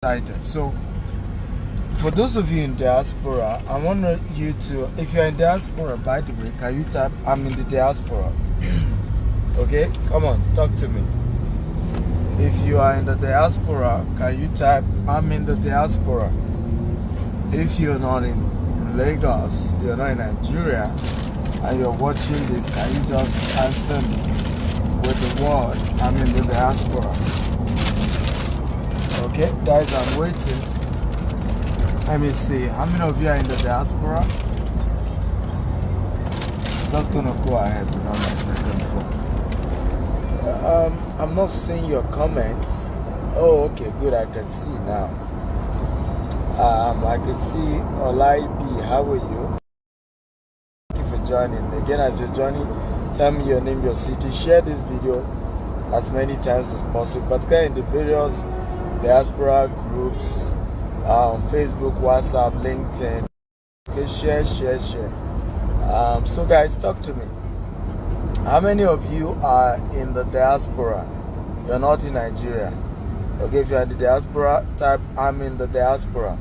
excited. So, for those of you in diaspora, I want you to, if you're in diaspora, by the way, can you type, I'm in the diaspora? Okay, come on, talk to me. If you are in the diaspora, can you type, I'm in the diaspora? If you're not in Lagos, you're not in Nigeria, and you're watching this, can you just answer me with the word, I'm in the diaspora? Okay, guys, I'm waiting. Let me see, how many of you are in the diaspora? Just gonna go ahead without my second phone. I'm not seeing your comments. Oh, okay, good, I can see now. I can see Olai B, how are you? Thank you for joining. Again, as you're joining, tell me your name, your city. Share this video as many times as possible, particularly in the various diaspora groups, Facebook, WhatsApp, LinkedIn. Okay, share. So guys, talk to me. How many of you are in the diaspora? You're not in Nigeria. Okay, if you're in the diaspora, type I'm in the diaspora.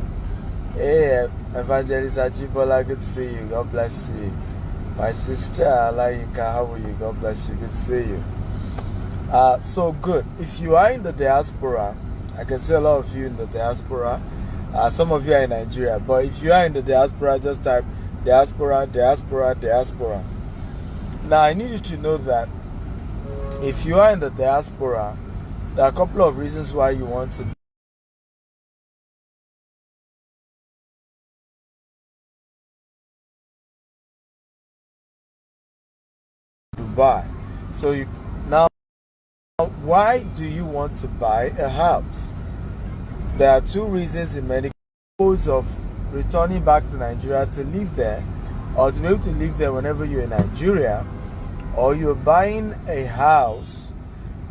Hey, Evangelist Ajibola, good to see you. God bless you. My sister Alayinka, how are you? God bless you. Good to see you. So good. If you are in the diaspora, I can see a lot of you in the diaspora. Some of you are in Nigeria, but if you are in the diaspora, just type diaspora. Now, I need you to know that if you are in the diaspora, there are a couple of reasons why you want to buy. So now, why do you want to buy a house? There are two reasons in many cases of returning back to Nigeria to live there, or to be able to live there whenever you're in Nigeria, or you're buying a house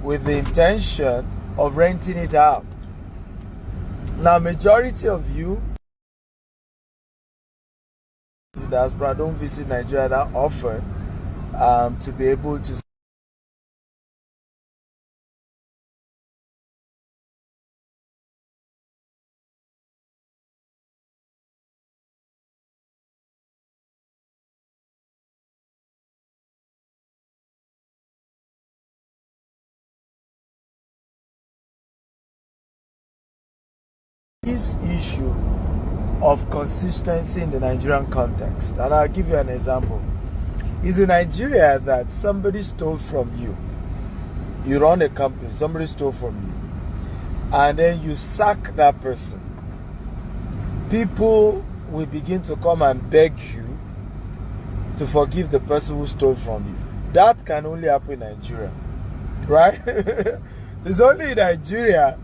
with the intention of renting it out. Now, majority of you in diaspora don't visit Nigeria that often to be able to this issue of consistency in the Nigerian context. And I'll give you an example. It's in Nigeria that somebody stole from you. You run a company, somebody stole from you. And then you sack that person. People will begin to come and beg you to forgive the person who stole from you. That can only happen in Nigeria. Right? It's only in Nigeria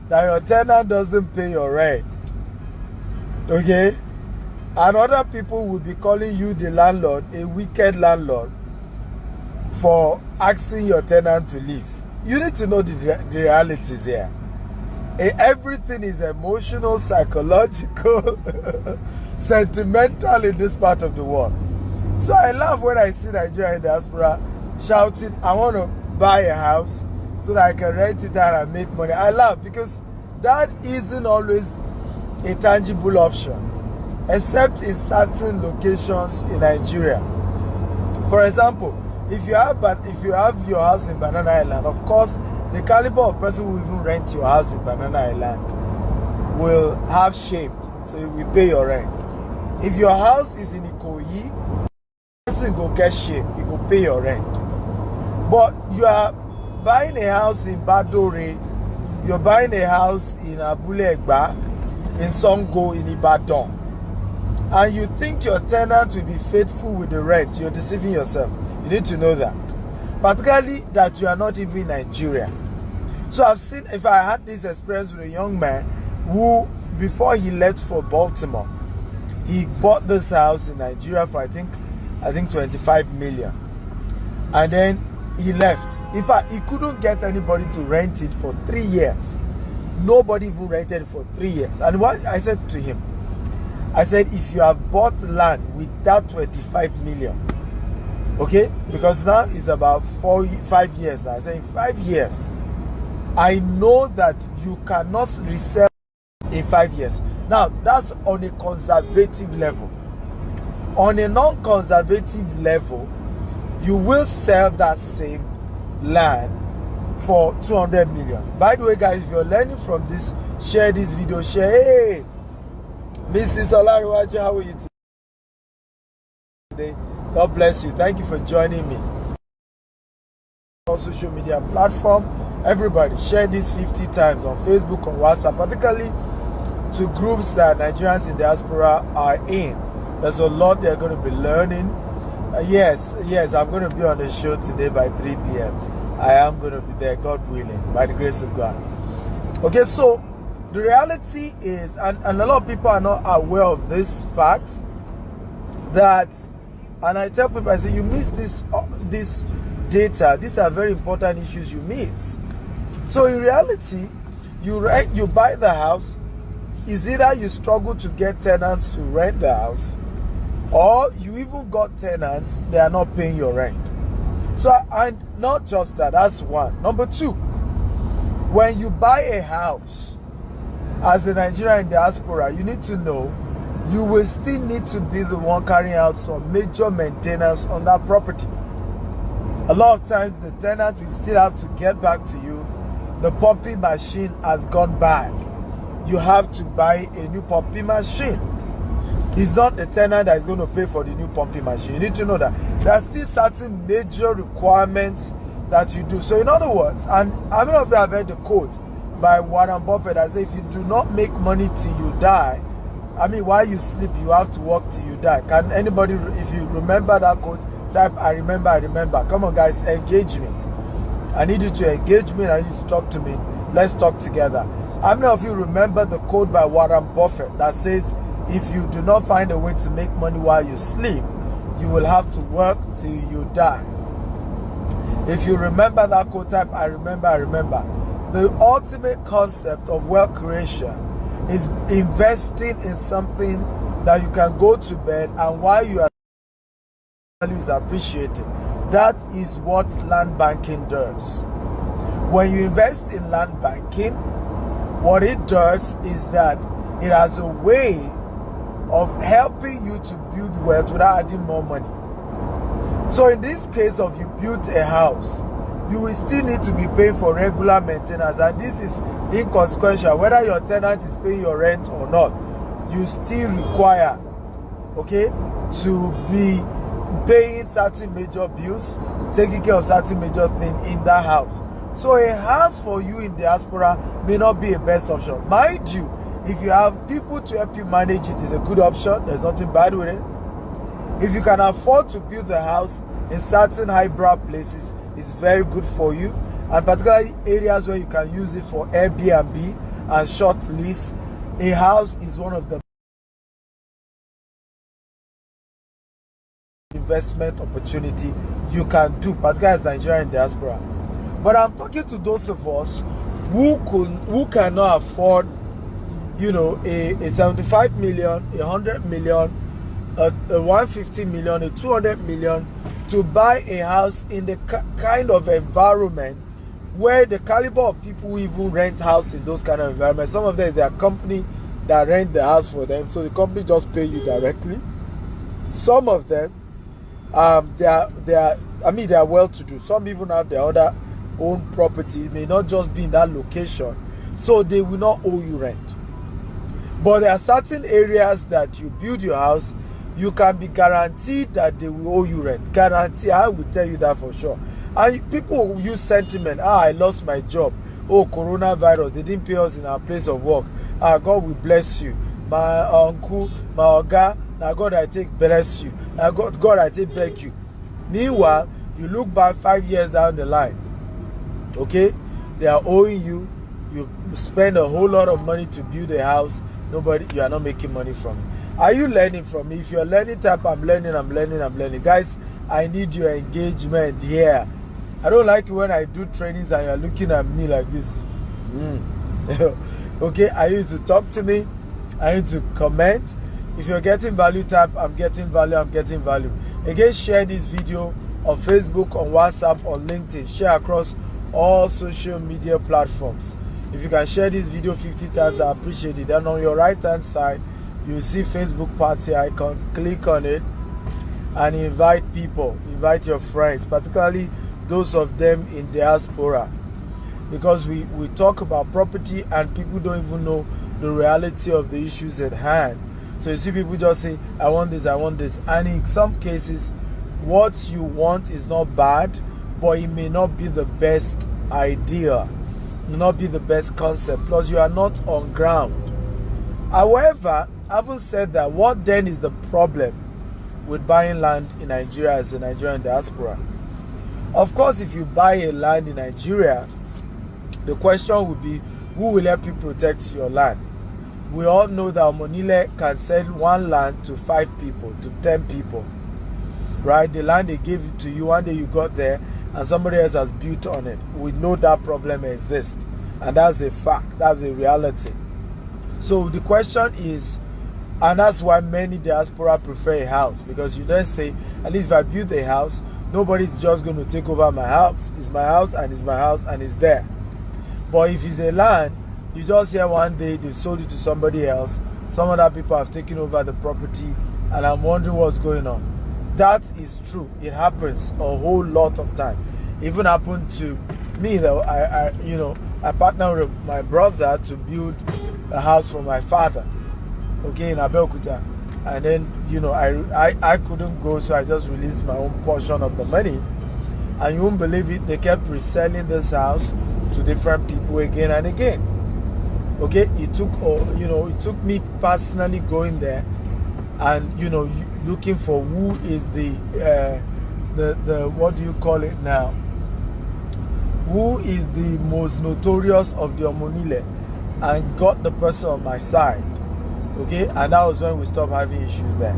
that your tenant doesn't pay your rent. Okay? And other people will be calling you the landlord, a wicked landlord, for asking your tenant to leave. You need to know the realities here. Everything is emotional, psychological, sentimental in this part of the world. So I laugh when I see Nigeria in diaspora shouting, I want to buy a house so that I can rent it out and make money. I laugh because that isn't always a tangible option, except in certain locations in Nigeria. For example, if you have your house in Banana Island, of course, the caliber of person who even rent your house in Banana Island will have shame, so you will pay your rent. If your house is in Ikoyi, person go get shame, you go pay your rent. But you are buying a house in Badore, you're buying a house in Abule Egba, in Songo, in Ibadan, and you think your tenant will be faithful with the rent, you're deceiving yourself. You need to know that. Particularly that you are not even in Nigeria. So I've seen, if I had this experience with a young man who, before he left for Baltimore, he bought this house in Nigeria for I think 25 million. And then he left. In fact, he couldn't get anybody to rent it for 3 years. Nobody even rented it for 3 years. And what I said to him, I said, if you have bought land with that 25 million, okay, because now it's about 5 years now. I said, in 5 years, I know that you cannot resell in 5 years. Now, that's on a conservative level. On a non-conservative level, you will sell that same land for 200 million. By the way, guys, if you're learning from this, share this video. Share. Hey, Mrs. Olariwaju, how are you today? God bless you. Thank you for joining me on social media platform. Everybody, share this 50 times on Facebook, on WhatsApp, particularly to groups that Nigerians in diaspora are in. There's a lot they're going to be learning. Yes, I'm going to be on the show today by 3 p.m. I am going to be there, God willing, by the grace of God. Okay, so the reality is, and a lot of people are not aware of this fact, that, and I tell people, I say, you miss this data. These are very important issues you miss. So in reality, you buy the house. Is either you struggle to get tenants to rent the house, or you even got tenants, they are not paying your rent. So, and not just that, that's one. Number two, when you buy a house as a Nigerian in diaspora, you need to know you will still need to be the one carrying out some major maintenance on that property. A lot of times the tenant will still have to get back to you. The pumping machine has gone bad. You have to buy a new pumping machine. It's not the tenant that is going to pay for the new pumping machine. You need to know that there are still certain major requirements that you do. So in other words, and how many of you have heard the quote by Warren Buffett that says, if you do not make money till you die, I mean, while you sleep, you have to work till you die. Can anybody, if you remember that quote, type, I remember. Come on, guys, engage me. I need you to engage me and I need you to talk to me. Let's talk together. How many of you remember the quote by Warren Buffett that says, if you do not find a way to make money while you sleep, you will have to work till you die? If you remember that quote, type, I remember. The ultimate concept of wealth creation is investing in something that you can go to bed and while you are value is appreciated. That is what land banking does. When you invest in land banking, what it does is that it has a way of helping you to build wealth without adding more money. So in this case of you built a house, you will still need to be paying for regular maintenance, and this is inconsequential. Whether your tenant is paying your rent or not, you still require, okay, to be paying certain major bills, taking care of certain major things in that house. So a house for you in diaspora may not be a best option. Mind you, if you have people to help you manage it, is a good option. There's nothing bad with it. If you can afford to build the house in certain highbrow places, it's very good for you. And particularly areas where you can use it for Airbnb and short lease, a house is one of the investment opportunity you can do, particularly as Nigerian diaspora. But I'm talking to those of us who cannot afford, you know, a 75 million, 100 million, a 150 million, a 200 million to buy a house in the kind of environment where the caliber of people who even rent house in those kind of environments, some of them, they are company that rent the house for them, so the company just pay you directly. Some of them, they are well-to-do. Some even have their other own property. It may not just be in that location, so they will not owe you rent. But there are certain areas that you build your house, you can be guaranteed that they will owe you rent. Guarantee, I will tell you that for sure. And people use sentiment. I lost my job. Oh, coronavirus, they didn't pay us in our place of work. God will bless you. My uncle, my oga, now God I take bless you. Now God I take beg you. Meanwhile, you look back 5 years down the line. Okay? They are owing you. You spend a whole lot of money to build a house. You are not making money from it. Are you learning from me? If you're learning, type I'm learning. Guys, I need your engagement here. I don't like it when I do trainings and you're looking at me like this. Okay, I need you to talk to me. I need to comment. If you're getting value, type I'm getting value. Again, share this video on Facebook, on WhatsApp, on LinkedIn. Share across all social media platforms. If you can share this video 50 times, I appreciate it. And on your right hand side, you see Facebook party icon. Click on it and invite people, invite your friends, particularly those of them in diaspora, because we talk about property and people don't even know the reality of the issues at hand. So you see people just say, I want this, and in some cases what you want is not bad, but it may not be the best idea, may not be the best concept, plus you are not on ground. However, having said that, what then is the problem with buying land in Nigeria as a Nigerian diaspora? Of course, if you buy a land in Nigeria, the question would be, who will help you protect your land? We all know that Omonile can sell one land to 5 people, to 10 people, right? The land they gave it to you, one day you got there and somebody else has built on it. We know that problem exists, and that's a fact, that's a reality. So the question is, and that's why many diaspora prefer a house, because you then say, at least if I build a house, nobody's just going to take over my house. It's my house and it's my house and it's there. But if it's a land, you just hear one day they've sold it to somebody else, some other people have taken over the property, and I'm wondering what's going on. That is true. It happens a whole lot of time. Even happened to me though. I partnered with my brother to build a house for my father, okay, in Abeokuta, and then I couldn't go, so I just released my own portion of the money, and you won't believe it, they kept reselling this house to different people again and again. Okay, it took me personally going there and looking for who is the what do you call it now, who is the most notorious of the Omonile, and got the person on my side. Okay, and that was when we stopped having issues there.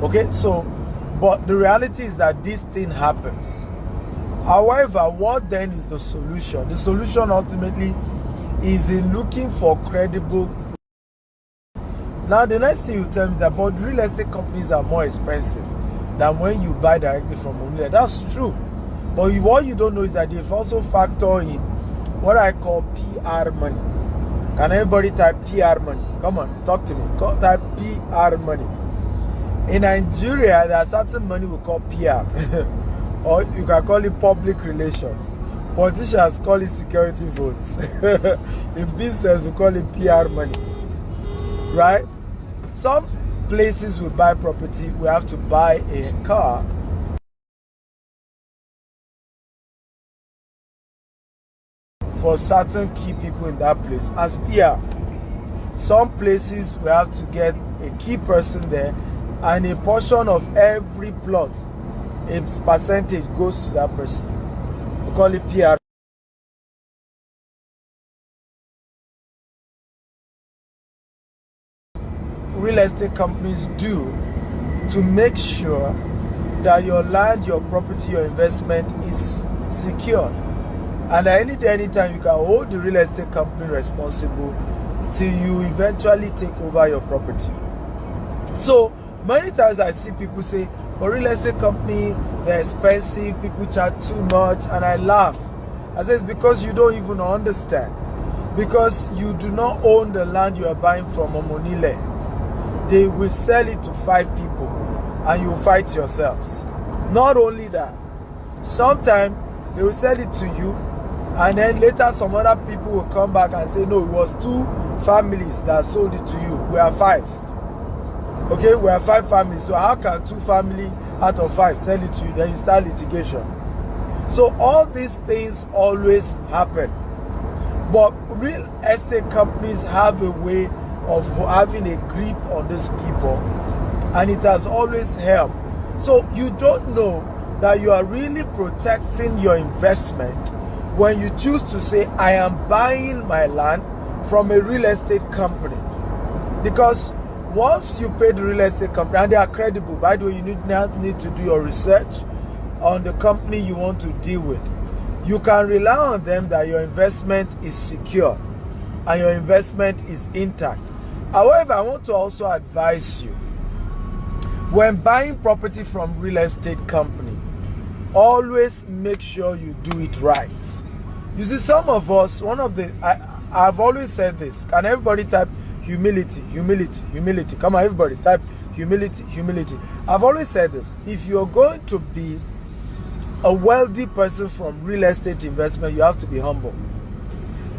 Okay, so but the reality is that this thing happens. However, what then is the solution? The solution ultimately is in looking for credible. Now the next thing you tell me that, but real estate companies are more expensive than when you buy directly from Omonile. That's true, but what you don't know is that they've also factored in what I call PR money. Can everybody type PR money? Come on, talk to me. Type PR money. In Nigeria, there are certain money we call PR, or you can call it public relations. Politicians call it security votes. In business, we call it PR money, right? Some places we buy property, we have to buy a car. For certain key people in that place as PR. Some places we have to get a key person there, and a portion of every plot, a percentage goes to that person. We call it PR. Real estate companies do to make sure that your land, your property, your investment is secure. And anytime you can hold the real estate company responsible till you eventually take over your property. So many times I see people say, for real estate company, they're expensive, people charge too much, and I laugh. I say it's because you don't even understand. Because you do not own the land you are buying from Omonile. They will sell it to 5 people and you fight yourselves. Not only that, sometimes they will sell it to you, and then later some other people will come back and say, no, it was 2 families that sold it to you. We are 5. Okay, we are 5 families. So how can 2 families out of 5 sell it to you? Then you start litigation. So all these things always happen. But real estate companies have a way of having a grip on these people, and it has always helped. So you don't know that you are really protecting your investment when you choose to say, I am buying my land from a real estate company. Because once you pay the real estate company, and they are credible, by the way, you need to do your research on the company you want to deal with. You can rely on them that your investment is secure and your investment is intact. However, I want to also advise you, when buying property from real estate company, always make sure you do it right. You see, some of us, I've always said this. Can everybody type humility, humility, humility? Come on, everybody, type humility, humility. I've always said this. If you're going to be a wealthy person from real estate investment, you have to be humble.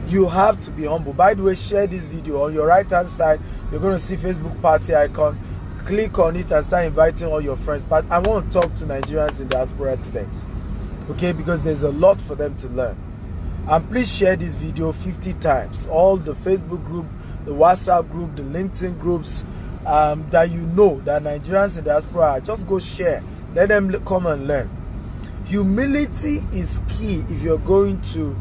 You have to be humble. By the way, share this video. On your right hand side, you're going to see Facebook party icon. Click on it and start inviting all your friends. But I want to talk to Nigerians in diaspora today, okay, because there's a lot for them to learn. And please share this video 50 times. All the Facebook group, the WhatsApp group, the LinkedIn groups that you know that Nigerians in diaspora are. Just go share. Let them come and learn. Humility is key if you're going to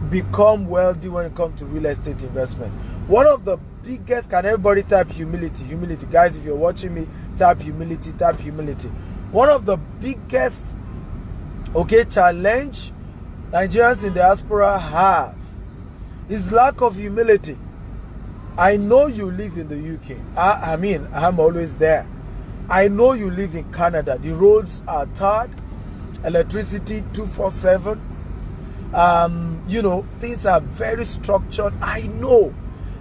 become wealthy when it comes to real estate investment. One of the biggest, can everybody type humility, humility? Guys, if you're watching me, type humility, type humility. One of the biggest, okay, challenge Nigerians in diaspora have is lack of humility. I know you live in the UK. I mean, I'm always there. I know you live in Canada. The roads are tarred, electricity 24/7. You know, things are very structured. I know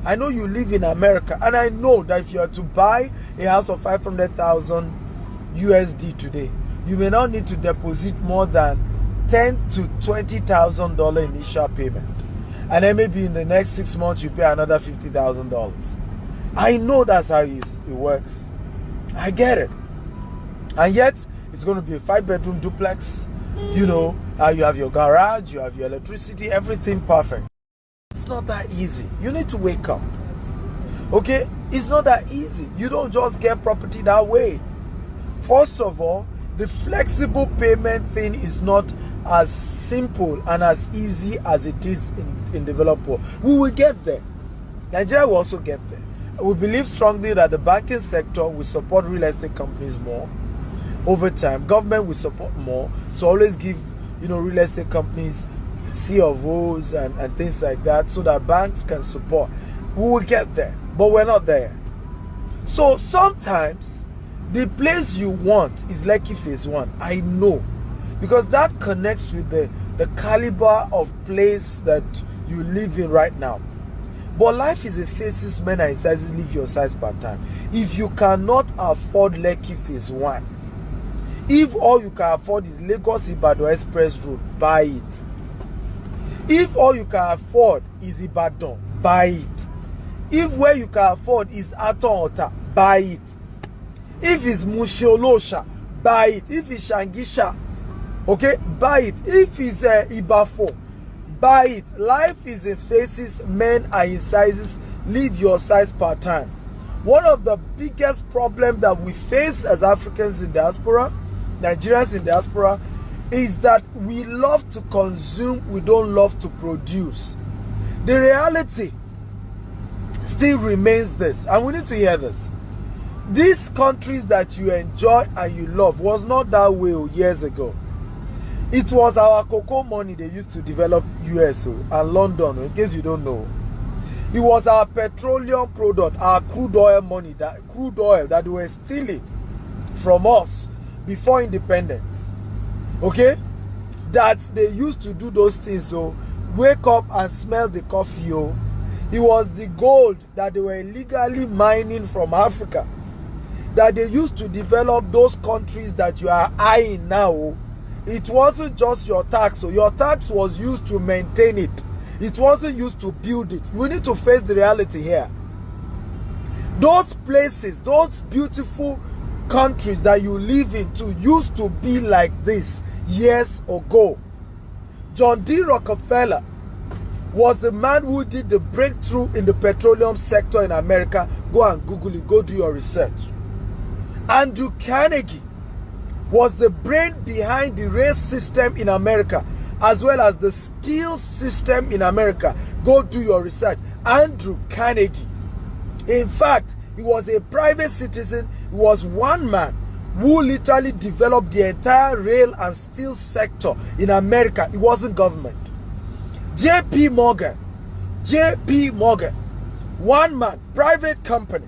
you live in America, and I know that if you are to buy a house of 500,000 USD today, you may not need to deposit more than $10,000 to $20,000 initial payment, and then maybe in the next 6 months you pay another $50,000. I know that's how it works. I get it. And yet it's going to be a 5-bedroom duplex. You know, you have your garage, you have your electricity, everything perfect. It's not that easy. You need to wake up. Okay? It's not that easy. You don't just get property that way. First of all, the flexible payment thing is not as simple and as easy as it is in developed world. We will get there. Nigeria will also get there. We believe strongly that the banking sector will support real estate companies more. Over time, government will support more to always give, you know, real estate companies C of O's and things like that, so that banks can support. We will get there, but we're not there. So sometimes the place you want is Lekki Phase 1. I know, because that connects with the caliber of place that you live in right now. But life is a phases, men and sizes, live your size per time. If you cannot afford Lekki Phase 1, if all you can afford is Lagos-Ibadan Express Road, buy it. If all you can afford is Ibadan, buy it. If where you can afford is Aton-Ota, buy it. If it's Mushiolosha, buy it. If it's Shangisha, okay, buy it. If it's Ibafo, buy it. Life is in phases, men are in sizes, live your size per time. One of the biggest problems that we face as Africans in diaspora, Nigerians in diaspora, is that we love to consume, we don't love to produce. The reality still remains this, and we need to hear this. These countries that you enjoy and you love was not that way years ago. It was our cocoa money they used to develop USO and London, in case you don't know. It was our petroleum product, our crude oil money, that crude oil that they were stealing from us before independence, okay, that they used to do those things. So wake up and smell the coffee. Oh, it was the gold that they were illegally mining from Africa that they used to develop those countries that you are eyeing now. It wasn't just your tax. So your tax was used to maintain it. It wasn't used to build it. We need to face the reality here. Those places, those beautiful countries that you live into used to be like this years ago. John D. Rockefeller was the man who did the breakthrough in the petroleum sector in America. Go and Google it, go do your research. Andrew Carnegie was the brain behind the rail system in America, as well as the steel system in America. Go do your research. Andrew Carnegie. In fact, he was a private citizen. He was one man who literally developed the entire rail and steel sector in America. It wasn't government. J.P. Morgan, one man, private company,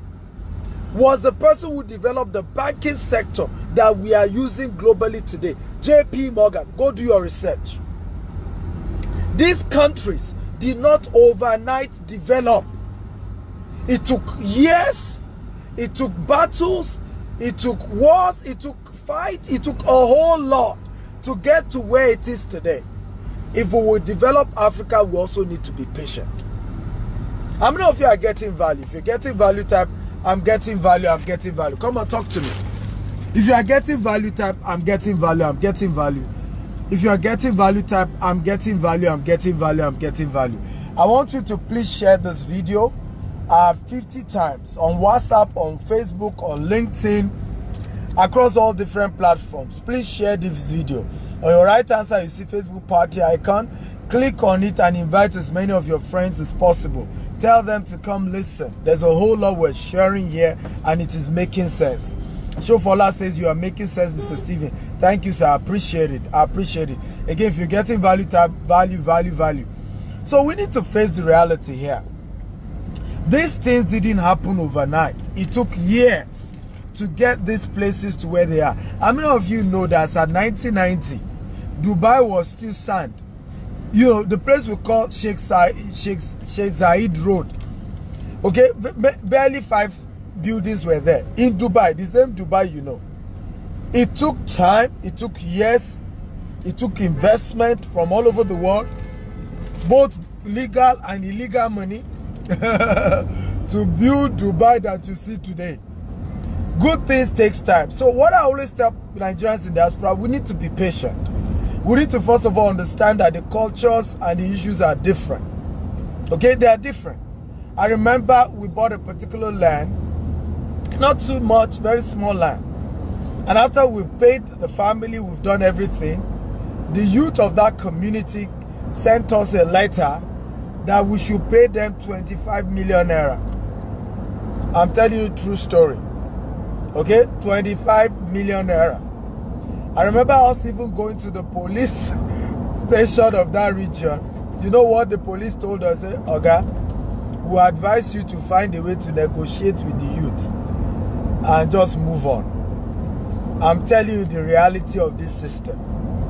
was the person who developed the banking sector that we are using globally today. J.P. Morgan, go do your research. These countries did not overnight develop. It took years, it took battles, it took wars, it took fights, it took a whole lot to get to where it is today. If we will develop Africa, we also need to be patient. How many of you are getting value? If you're getting value, type, I'm getting value, I'm getting value. Come on, talk to me. If you are getting value, type, I'm getting value, I'm getting value. If you are getting value, type, I'm getting value, I'm getting value, I'm getting value. I want you to please share this video 50 times on WhatsApp, on Facebook, on LinkedIn, across all different platforms. Please share this video. On your right hand side, you see Facebook party icon. Click on it and invite as many of your friends as possible. Tell them to come listen. There's a whole lot we're sharing here and it is making sense. Shofola says you are making sense, Mr. Steven. Thank you, sir. I appreciate it. I appreciate it. Again, if you're getting value, type value, value, value. So we need to face the reality here. These things didn't happen overnight. It took years to get these places to where they are. How many of you know that at 1990, Dubai was still sand? You know, the place we call Sheikh Zayed Road. Okay, barely 5 buildings were there. In Dubai, the same Dubai, you know. It took time, it took years, it took investment from all over the world, both legal and illegal money, to build Dubai that you see today. Good things takes time. So what I always tell Nigerians in diaspora, we need to be patient. We need to first of all understand that the cultures and the issues are different. Okay, they are different. I remember we bought a particular land, not too much, very small land. And after we've paid the family, we've done everything, the youth of that community sent us a letter that we should pay them 25 million naira. I'm telling you a true story. Okay, 25 million naira. I remember us even going to the police station of that region. You know what the police told us? Oga, we advise you to find a way to negotiate with the youth and just move on. I'm telling you the reality of this system.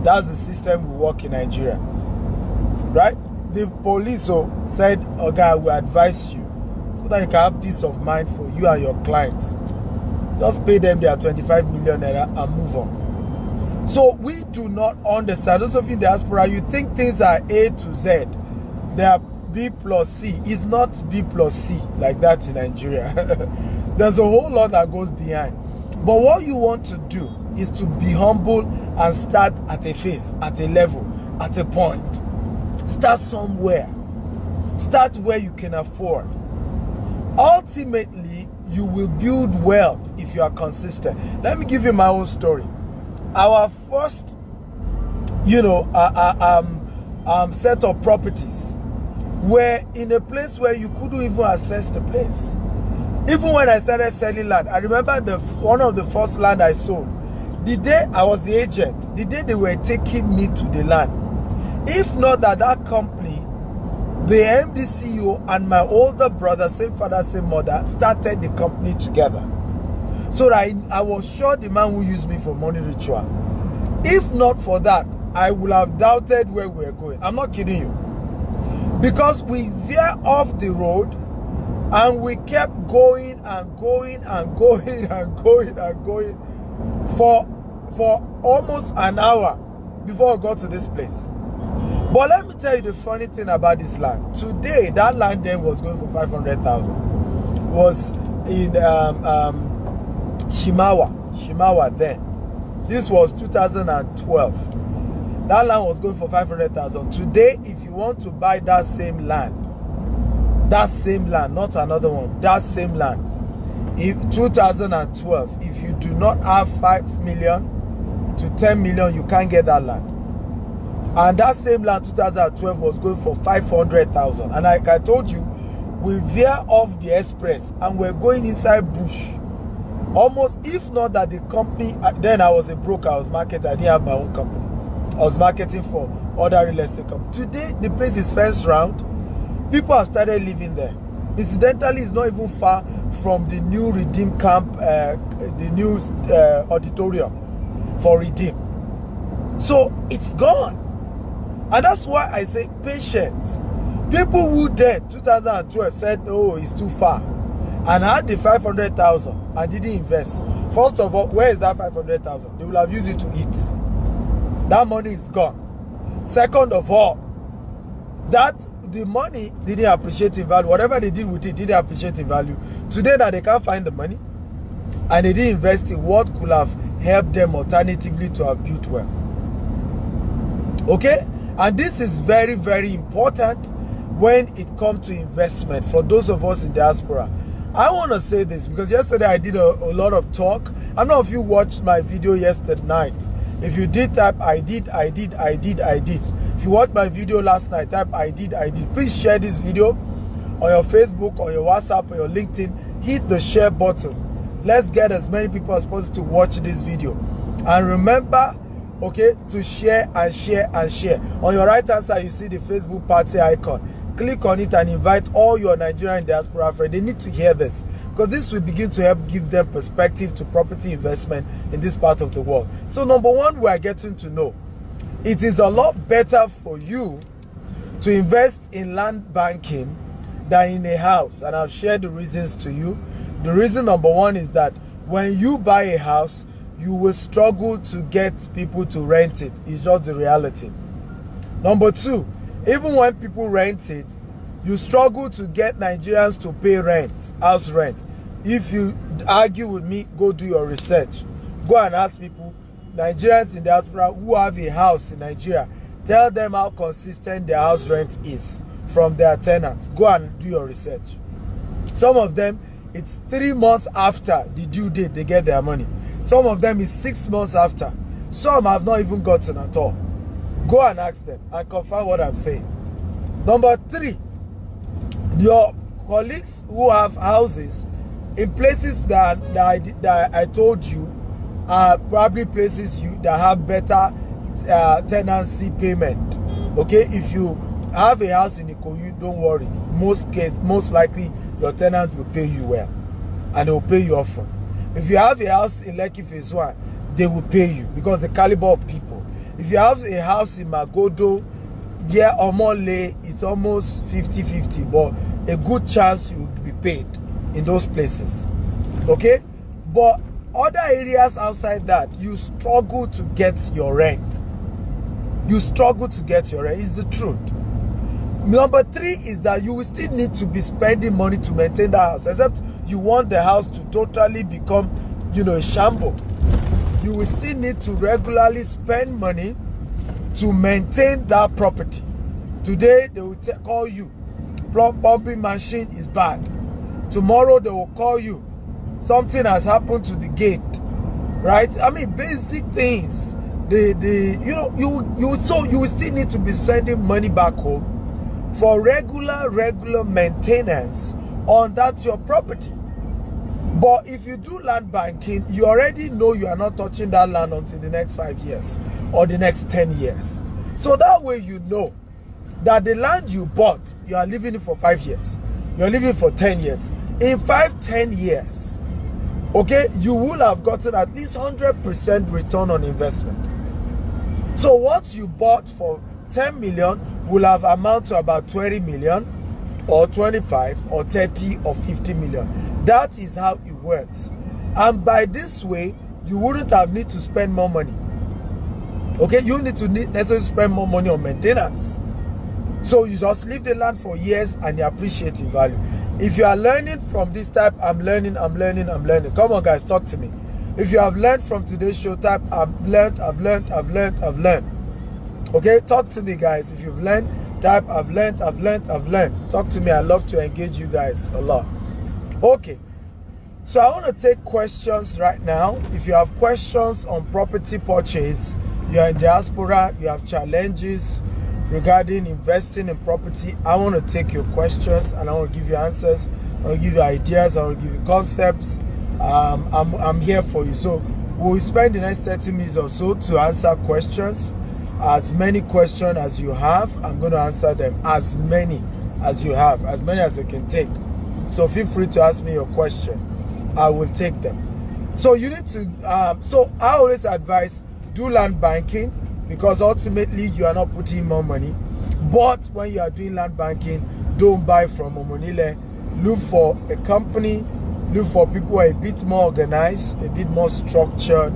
That's the system we work in Nigeria. Right? The police said, Oga, we advise you so that you can have peace of mind for you and your clients. Just pay them their 25 million naira and move on. So we do not understand. Those of you in diaspora, you think things are A to Z. They are B plus C. It's not B plus C like that in Nigeria. There's a whole lot that goes behind. But what you want to do is to be humble and start at a phase, at a level, at a point. Start somewhere. Start where you can afford. Ultimately, you will build wealth if you are consistent. Let me give you my own story. Our first, set of properties were in a place where you couldn't even access the place. Even when I started selling land, I remember one of the first land I sold. The day I was the agent, the day they were taking me to the land. If not that company, the MD CEO and my older brother, same father, same mother, started the company together. So that I was sure the man who used me for money ritual. If not for that, I would have doubted where we were going. I'm not kidding you. Because we veered off the road and we kept going and going and going and going and going for almost an hour before we got to this place. But let me tell you the funny thing about this land. Today, that land then was going for 500,000. Was in Shimawa then. This was 2012. That land was going for 500,000. Today, if you want to buy that same land, not another one, that same land, in 2012, if you do not have 5 million to 10 million, you can't get that land. And that same land, 2012, was going for 500,000. And like I told you, we veer off the express and we're going inside bush. Almost, if not that the company, then I was a broker, I was marketing, I didn't have my own company. I was marketing for other real estate companies. Today, the place is fenced round. People have started living there. Incidentally, it's not even far from the new Redeem camp, the new auditorium for Redeem. So, it's gone. And that's why I say patience. People who then 2012 said, oh, it's too far, and had the 500,000 and didn't invest. First of all, where is that 500,000? They will have used it to eat. That money is gone. Second of all, that the money didn't appreciate in value. Whatever they did with it didn't appreciate in value. Today that they can't find the money, and they didn't invest in what could have helped them alternatively to have built well. Okay? And this is very, very important when it comes to investment for those of us in diaspora. I want to say this because yesterday I did a lot of talk. I don't know if you watched my video yesterday night. If you did, type I did. If you watched my video last night, type I did. Please share this video on your Facebook, on your WhatsApp, on your LinkedIn. Hit the share button. Let's get as many people as possible to watch this video. And remember, okay, to share and share and share. On your right hand side, you see the Facebook party icon. Click on it and invite all your Nigerian diaspora friends. They need to hear this because this will begin to help give them perspective to property investment in this part of the world. So number one, we are getting to know it is a lot better for you to invest in land banking than in a house. And I've shared the reasons to you. The reason number one is that when you buy a house, you will struggle to get people to rent it. It's just the reality. Number two, even when people rent it, you struggle to get Nigerians to pay rent, house rent. If you argue with me, go do your research. Go and ask people, Nigerians in diaspora who have a house in Nigeria, tell them how consistent their house rent is from their tenants. Go and do your research. Some of them, it's 3 months after the due date they get their money. Some of them is 6 months after. Some have not even gotten at all. Go and ask them and confirm what I'm saying. Number three, your colleagues who have houses in places that I told you are probably places that have better tenancy payment. Okay, if you have a house in Ikoyi, don't worry. Most likely your tenant will pay you well, and they will pay you often. If you have a house in Lekki Phase 1, they will pay you because the caliber of people. If you have a house in Magodo, yeah, Omole, it's almost 50-50, but a good chance you will be paid in those places. Okay? But other areas outside that, you struggle to get your rent. You struggle to get your rent. It's the truth. Number three is that you will still need to be spending money to maintain the house, except you want the house to totally become, a shambles. You will still need to regularly spend money to maintain that property. Today, they will call you, pumping machine is bad. Tomorrow, they will call you, something has happened to the gate, right? I mean, basic things. You will still need to be sending money back home for regular maintenance on that your property. But if you do land banking, you already know you are not touching that land until the next 5 years or the next 10 years. So that way you know that the land you bought, you are living it for 5 years. You're living for 10 years. In 5-10 years, okay, you will have gotten at least 100% return on investment. So what you bought for 10 million will have amount to about 20 million or 25 or 30 or 50 million. That is how it works. And by this way, you wouldn't have need to spend more money. Okay, you need to necessarily spend more money on maintenance. So you just leave the land for years and you appreciate in value. If you are learning from this type, I'm learning. Come on guys, talk to me. If you have learned from today's show, type I've learned. Okay, talk to me guys. If you've learned, type I've learned. Talk to me. I love to engage you guys a lot. Okay, so I want to take questions right now. If you have questions on property purchase, you are in diaspora, you have challenges regarding investing in property, I want to take your questions and I want to give you answers. I want to give you ideas. I want to give you concepts. I'm here for you. So we'll spend the next 30 minutes or so to answer questions. As many questions as you have, I'm going to answer them. As many as you have, as many as I can take. So feel free to ask me your question. I will take them. So you need to, so I always advise do land banking because ultimately you are not putting more money. But when you are doing land banking, don't buy from Omonile. Look for a company, look for people who are a bit more organized, a bit more structured,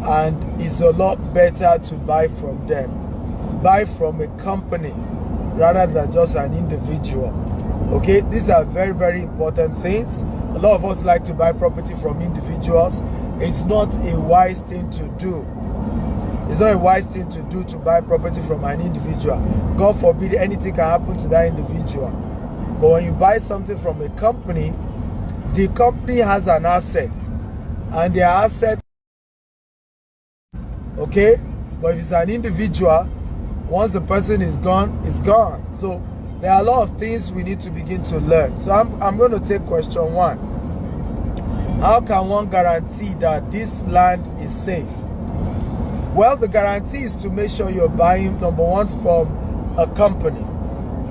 and it's a lot better to buy from them. Buy from a company rather than just an individual. Okay, these are very, very important things. A lot of us like to buy property from individuals. It's not a wise thing to do. It's not a wise thing to do to buy property from an individual. God forbid anything can happen to that individual. But when you buy something from a company, the company has an asset, and their asset, okay? But if it's an individual, once the person is gone, it's gone. So there are a lot of things we need to begin to learn. So I'm going to take question 1. How can one guarantee that this land is safe? Well, the guarantee is to make sure you're buying, number one, from a company,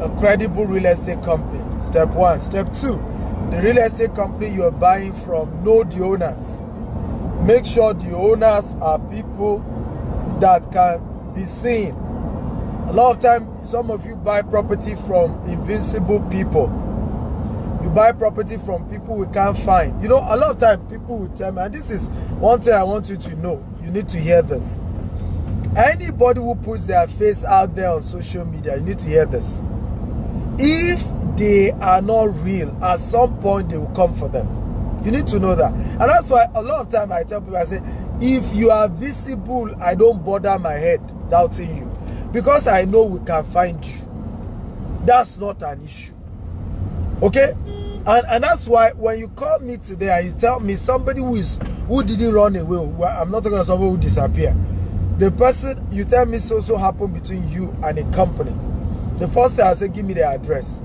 a credible real estate company. Step 1. Step 2, the real estate company you're buying from, know the owners. Make sure the owners are people that can be seen. A lot of times, some of you buy property from invisible people. You buy property from people we can't find. You know, a lot of times people will tell me, and this is one thing I want you to know, you need to hear this. Anybody who puts their face out there on social media, you need to hear this. If they are not real, at some point they will come for them. You need to know that. And that's why a lot of time I tell people, I say, if you are visible, I don't bother my head doubting you. Because I know we can find you. That's not an issue. Okay? And that's why when you call me today and you tell me somebody who didn't run away, well, I'm not talking about somebody who disappeared. The person, you tell me so happened between you and a company. The first thing I'll say, give me their address.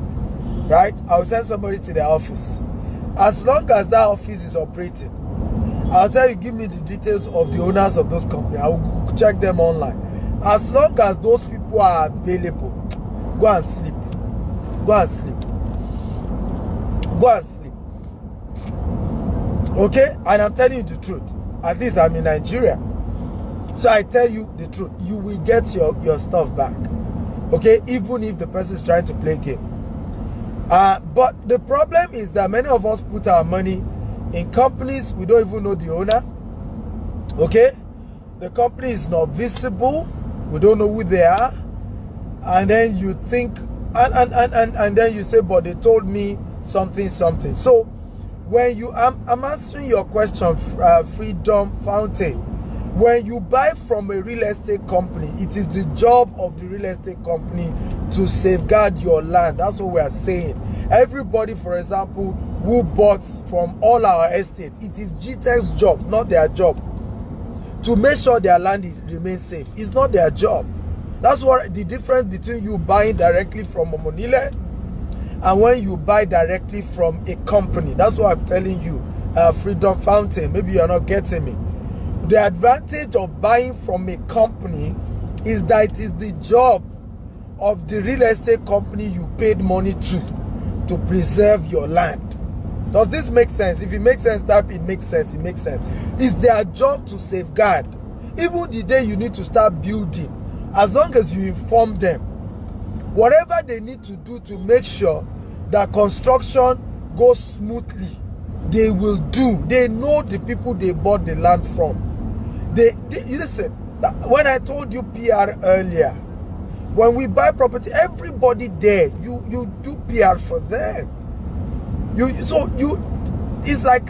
Right? I'll send somebody to their office. As long as that office is operating, I'll tell you, give me the details of the owners of those companies. I will check them online. As long as those people are available, go and sleep. Go and sleep. Go and sleep. Okay? And I'm telling you the truth. At least I'm in Nigeria. So I tell you the truth. You will get your stuff back. Okay? Even if the person is trying to play game. But the problem is that many of us put our money in companies we don't even know the owner. Okay? The company is not visible. We don't know who they are. And then you think, and then you say, but they told me something. So when you, I'm answering your question, Freedom Fountain. When you buy from a real estate company, it is the job of the real estate company to safeguard your land. That's what we are saying. Everybody, for example, who bought from all our estates, it is GTEC's job, not their job, to make sure their land remains safe. It's not their job. That's what the difference between you buying directly from Omonile and when you buy directly from a company. That's what I'm telling you, Freedom Fountain. Maybe you're not getting me. The advantage of buying from a company is that it is the job of the real estate company you paid money to preserve your land. Does this make sense? If it makes sense, type it makes sense. It makes sense. It's their job to safeguard. Even the day you need to start building, as long as you inform them, whatever they need to do to make sure that construction goes smoothly, they will do. They know the people they bought the land from. Listen, when I told you PR earlier, when we buy property, everybody there, you do PR for them. It's like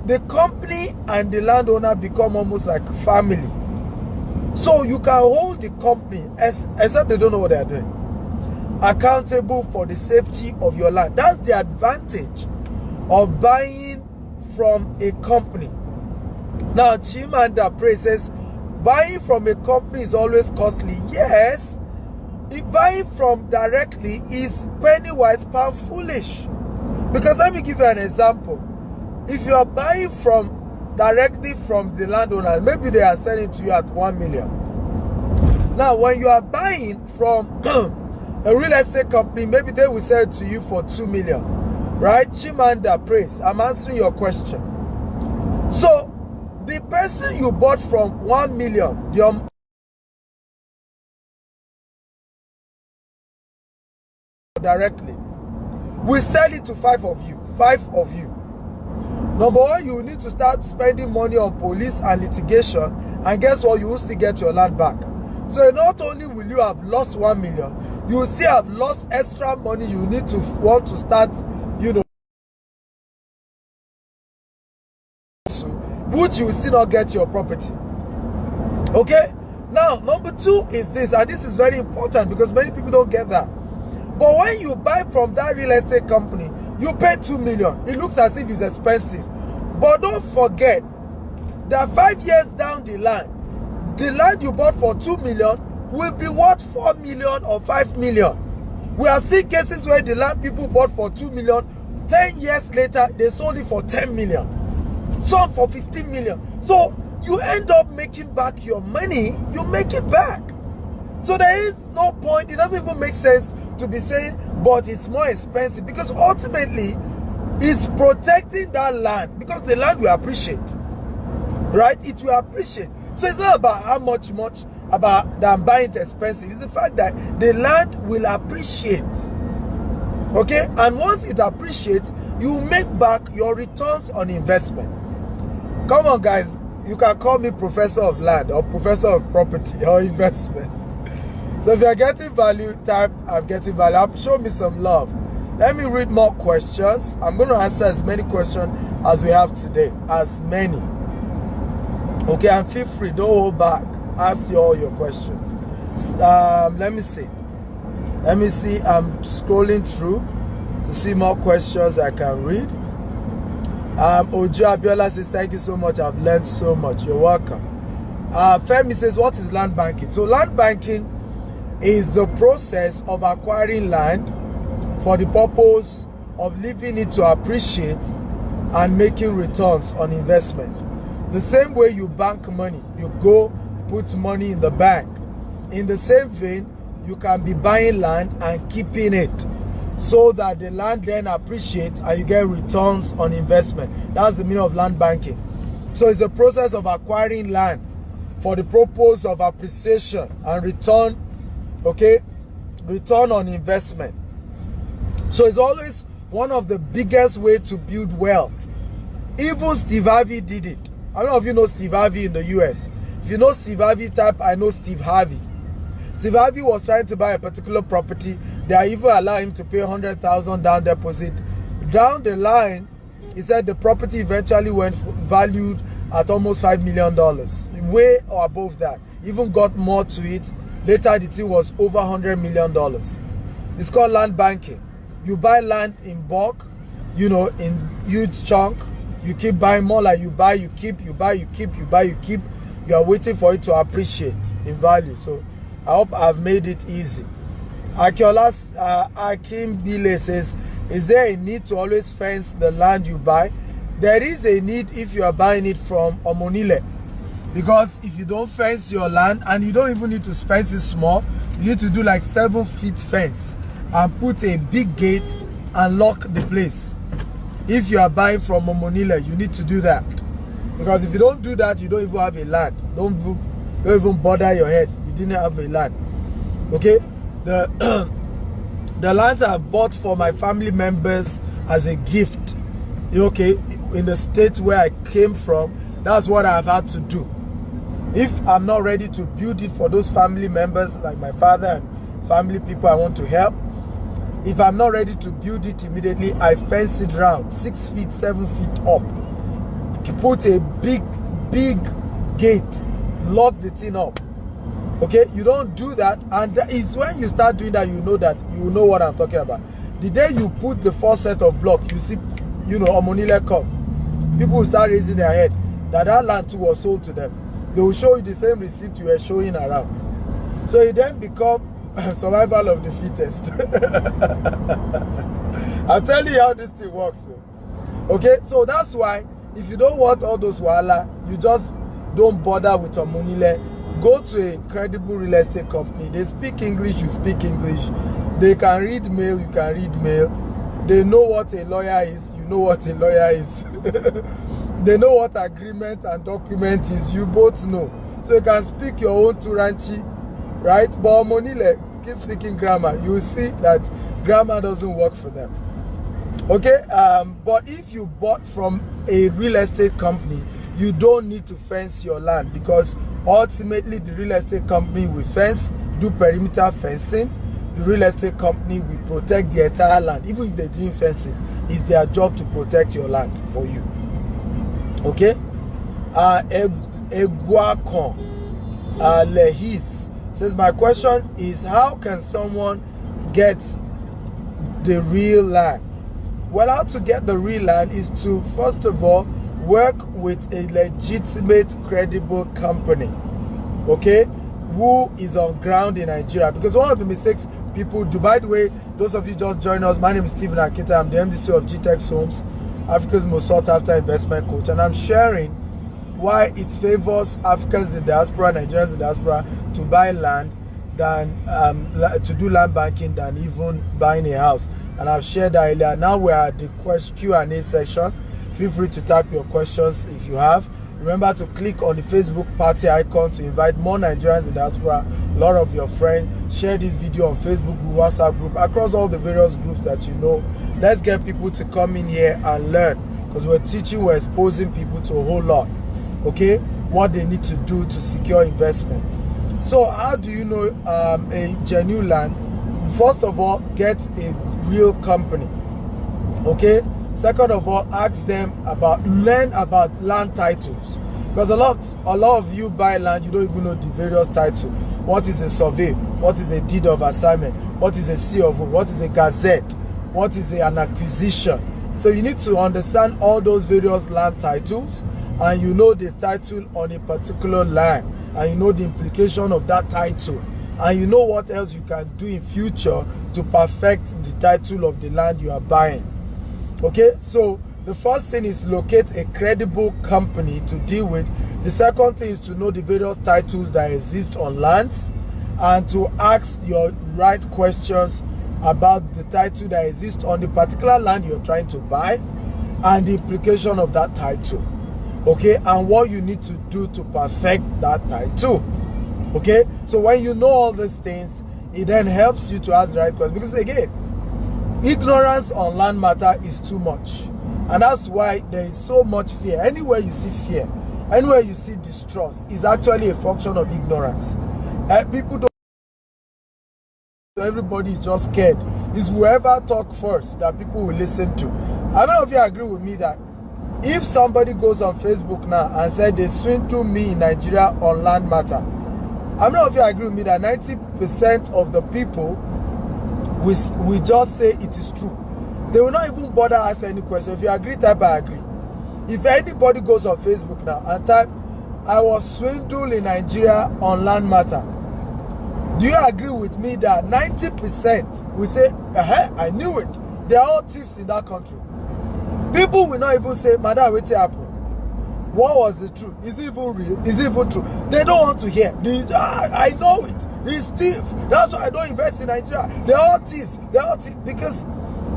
the company and the landowner become almost like family. So you can hold the company, except they don't know what they're doing, accountable for the safety of your land. That's the advantage of buying from a company. Now, Chimanda Praise says, buying from a company is always costly. Yes, if buying from directly is penny wise, pound foolish. Because let me give you an example. If you are buying directly from the landowner, maybe they are selling to you at 1 million. Now, when you are buying from a real estate company, maybe they will sell it to you for 2 million. Right? Chimanda Praise, I'm answering your question. So, the person you bought from 1 million, directly. We sell it to 5 of you. 5 of you. Number one, you need to start spending money on police and litigation, and guess what? You will still get your land back. So not only will you have lost 1 million, you will still have lost extra money you need to want to start, which you will still not get your property. Okay? Now, number 2 is this, and this is very important because many people don't get that. But when you buy from that real estate company, you pay 2 million. It looks as if it's expensive. But don't forget that 5 years down the line you bought for 2 million will be worth 4 million or 5 million. We have seen cases where the land people bought for 2 million, 10 years later, they sold it for 10 million. Some for 15 million. So you end up making back your money, you make it back. So there is no point, it doesn't even make sense to be saying, but it's more expensive, because ultimately it's protecting that land, because the land will appreciate, right? It will appreciate. So it's not about how much about that I'm buying it expensive. It's the fact that the land will appreciate. Okay? And once it appreciates, you make back your returns on investment. Come on, guys. You can call me professor of land or professor of property or investment. So if you're getting value, type I'm getting value. Show me some love. Let me read more questions. I'm going to answer as many questions as we have today. As many. Okay, and feel free. Don't hold back. Ask all your questions. Let me see. I'm scrolling through to see more questions I can read. Ojo Abiola says, thank you so much. I've learned so much. You're welcome. Femi says, what is land banking? So land banking is the process of acquiring land for the purpose of leaving it to appreciate and making returns on investment. The same way you bank money, you go put money in the bank. In the same vein, you can be buying land and keeping it so that the land then appreciates and you get returns on investment. That's the meaning of land banking. So it's a process of acquiring land for the purpose of appreciation and return, okay, return on investment. So it's always one of the biggest ways to build wealth. Even Steve Harvey did it. I don't know if you know Steve Harvey in the US. If you know Steve Harvey, type I know Steve Harvey. Steve Harvey was trying to buy a particular property. They even allowed him to pay $100,000 down deposit. Down the line, he said the property eventually went valued at almost $5 million. Way or above that. Even got more to it. Later, the thing was over $100 million. It's called land banking. You buy land in bulk, in huge chunk. You keep buying more, like you buy, you keep, you buy, you keep, you buy, you keep. You are waiting for it to appreciate in value. So I hope I've made it easy. Akiolas Akim Bile says, is there a need to always fence the land you buy? There is a need if you are buying it from Omonile. Because if you don't fence your land, and you don't even need to fence it small, you need to do like 7-foot fence and put a big gate and lock the place. If you are buying from Omonile, you need to do that. Because if you don't do that, you don't even have a land. Don't even bother your head. You didn't have a land. Okay? The lands I bought for my family members as a gift. Okay? In the state where I came from, that's what I've had to do. If I'm not ready to build it for those family members, like my father and family people I want to help, if I'm not ready to build it immediately, I fence it around 6 feet, 7 feet up. Put a big gate, lock the thing up. Okay, you don't do that, and it's when you start doing that you know what I'm talking about. The day you put the first set of blocks, you see, Omonile come. People will start raising their head that land too was sold to them. They will show you the same receipt you were showing around. So it then become survival of the fittest. I'll tell you how this thing works. Okay, so that's why if you don't want all those wahala, you just don't bother with Omonile. Go to a credible real estate company. They speak English, you speak English. They can read mail, you can read mail. They know what a lawyer is, you know what a lawyer is. They know what agreement and document is, you both know. So you can speak your own Turanchi, right? But Omonile, keep speaking grammar, you will see that grammar doesn't work for them. Okay, but if you bought from a real estate company, you don't need to fence your land, because ultimately the real estate company will fence, do perimeter fencing. The real estate company will protect the entire land. Even if they didn't fence it, it's their job to protect your land for you. Okay? Eguakon Lehis says, my question is, how can someone get the real land? Well, how to get the real land is to, first of all, work with a legitimate, credible company, okay, who is on ground in Nigeria. Because one of the mistakes people do, by the way, those of you just joined us, my name is Stephen Akita. I'm the MDC of GTEX Homes, Africa's most sought after investment coach, and I'm sharing why it favors Africans in diaspora, Nigerians in diaspora, to buy land than to do land banking than even buying a house. And I've shared that earlier. Now we're at the Q&A session. Feel free to type your questions if you have. Remember to click on the Facebook party icon to invite more Nigerians in diaspora, a lot of your friends. Share this video on Facebook group, WhatsApp group, across all the various groups that you know. Let's get people to come in here and learn, because we're teaching, we're exposing people to a whole lot, okay, what they need to do to secure investment. So how do you know a genuine land? First of all, get a real company, okay? Second of all, ask them learn about land titles, because a lot of you buy land, you don't even know the various titles. What is a survey? What is a deed of assignment? What is a COV? What is a gazette? What is an acquisition? So you need to understand all those various land titles, and you know the title on a particular land, and you know the implication of that title, and you know what else you can do in future to perfect the title of the land you are buying. Okay, so the first thing is locate a credible company to deal with. The second thing is to know the various titles that exist on lands, and to ask your right questions about the title that exists on the particular land you're trying to buy, and the implication of that title, okay, and what you need to do to perfect that title. Okay, so when you know all these things, it then helps you to ask the right questions, because again, ignorance on land matter is too much, and that's why there is so much fear. Anywhere you see fear, anywhere you see distrust, is actually a function of ignorance. People don't. Everybody is just scared. It's whoever talk first that people will listen to. How many of you agree with me that if somebody goes on Facebook now and said they swindled me in Nigeria on land matter, how many of you agree with me that 90% of the people we just say it is true? They will not even bother ask any question. If you agree, type I agree. If anybody goes on Facebook now and type, I was swindled in Nigeria on land matter, do you agree with me that 90% will say, I knew it. They are all thieves in that country. People will not even say, Madam, what's happened? What was the truth? Is it even real? Is it even true? They don't want to hear. I know it. He's thief. That's why I don't invest in Nigeria. They're all thieves. They're all thieves. Because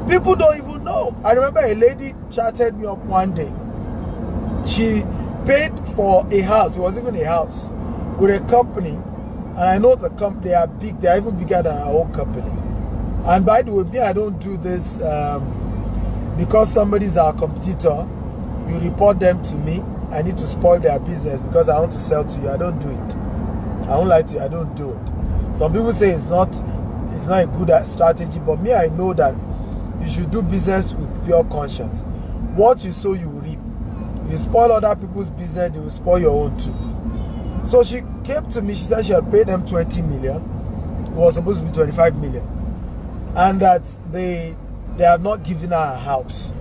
people don't even know. I remember a lady chatted me up one day. She paid for a house. It was even a house with a company. And I know the company, they are big. They are even bigger than our own company. And by the way, me, I don't do this because somebody's our competitor. You report them to me. I need to spoil their business because I want to sell to you. I don't do it. I won't lie to you. I don't do it. Some people say it's not a good strategy, but me, I know that you should do business with pure conscience. What you sow, you will reap. If you spoil other people's business, they will spoil your own too. So she came to me. She said she had paid them 20 million. It was supposed to be 25 million, and that they have not given her a house.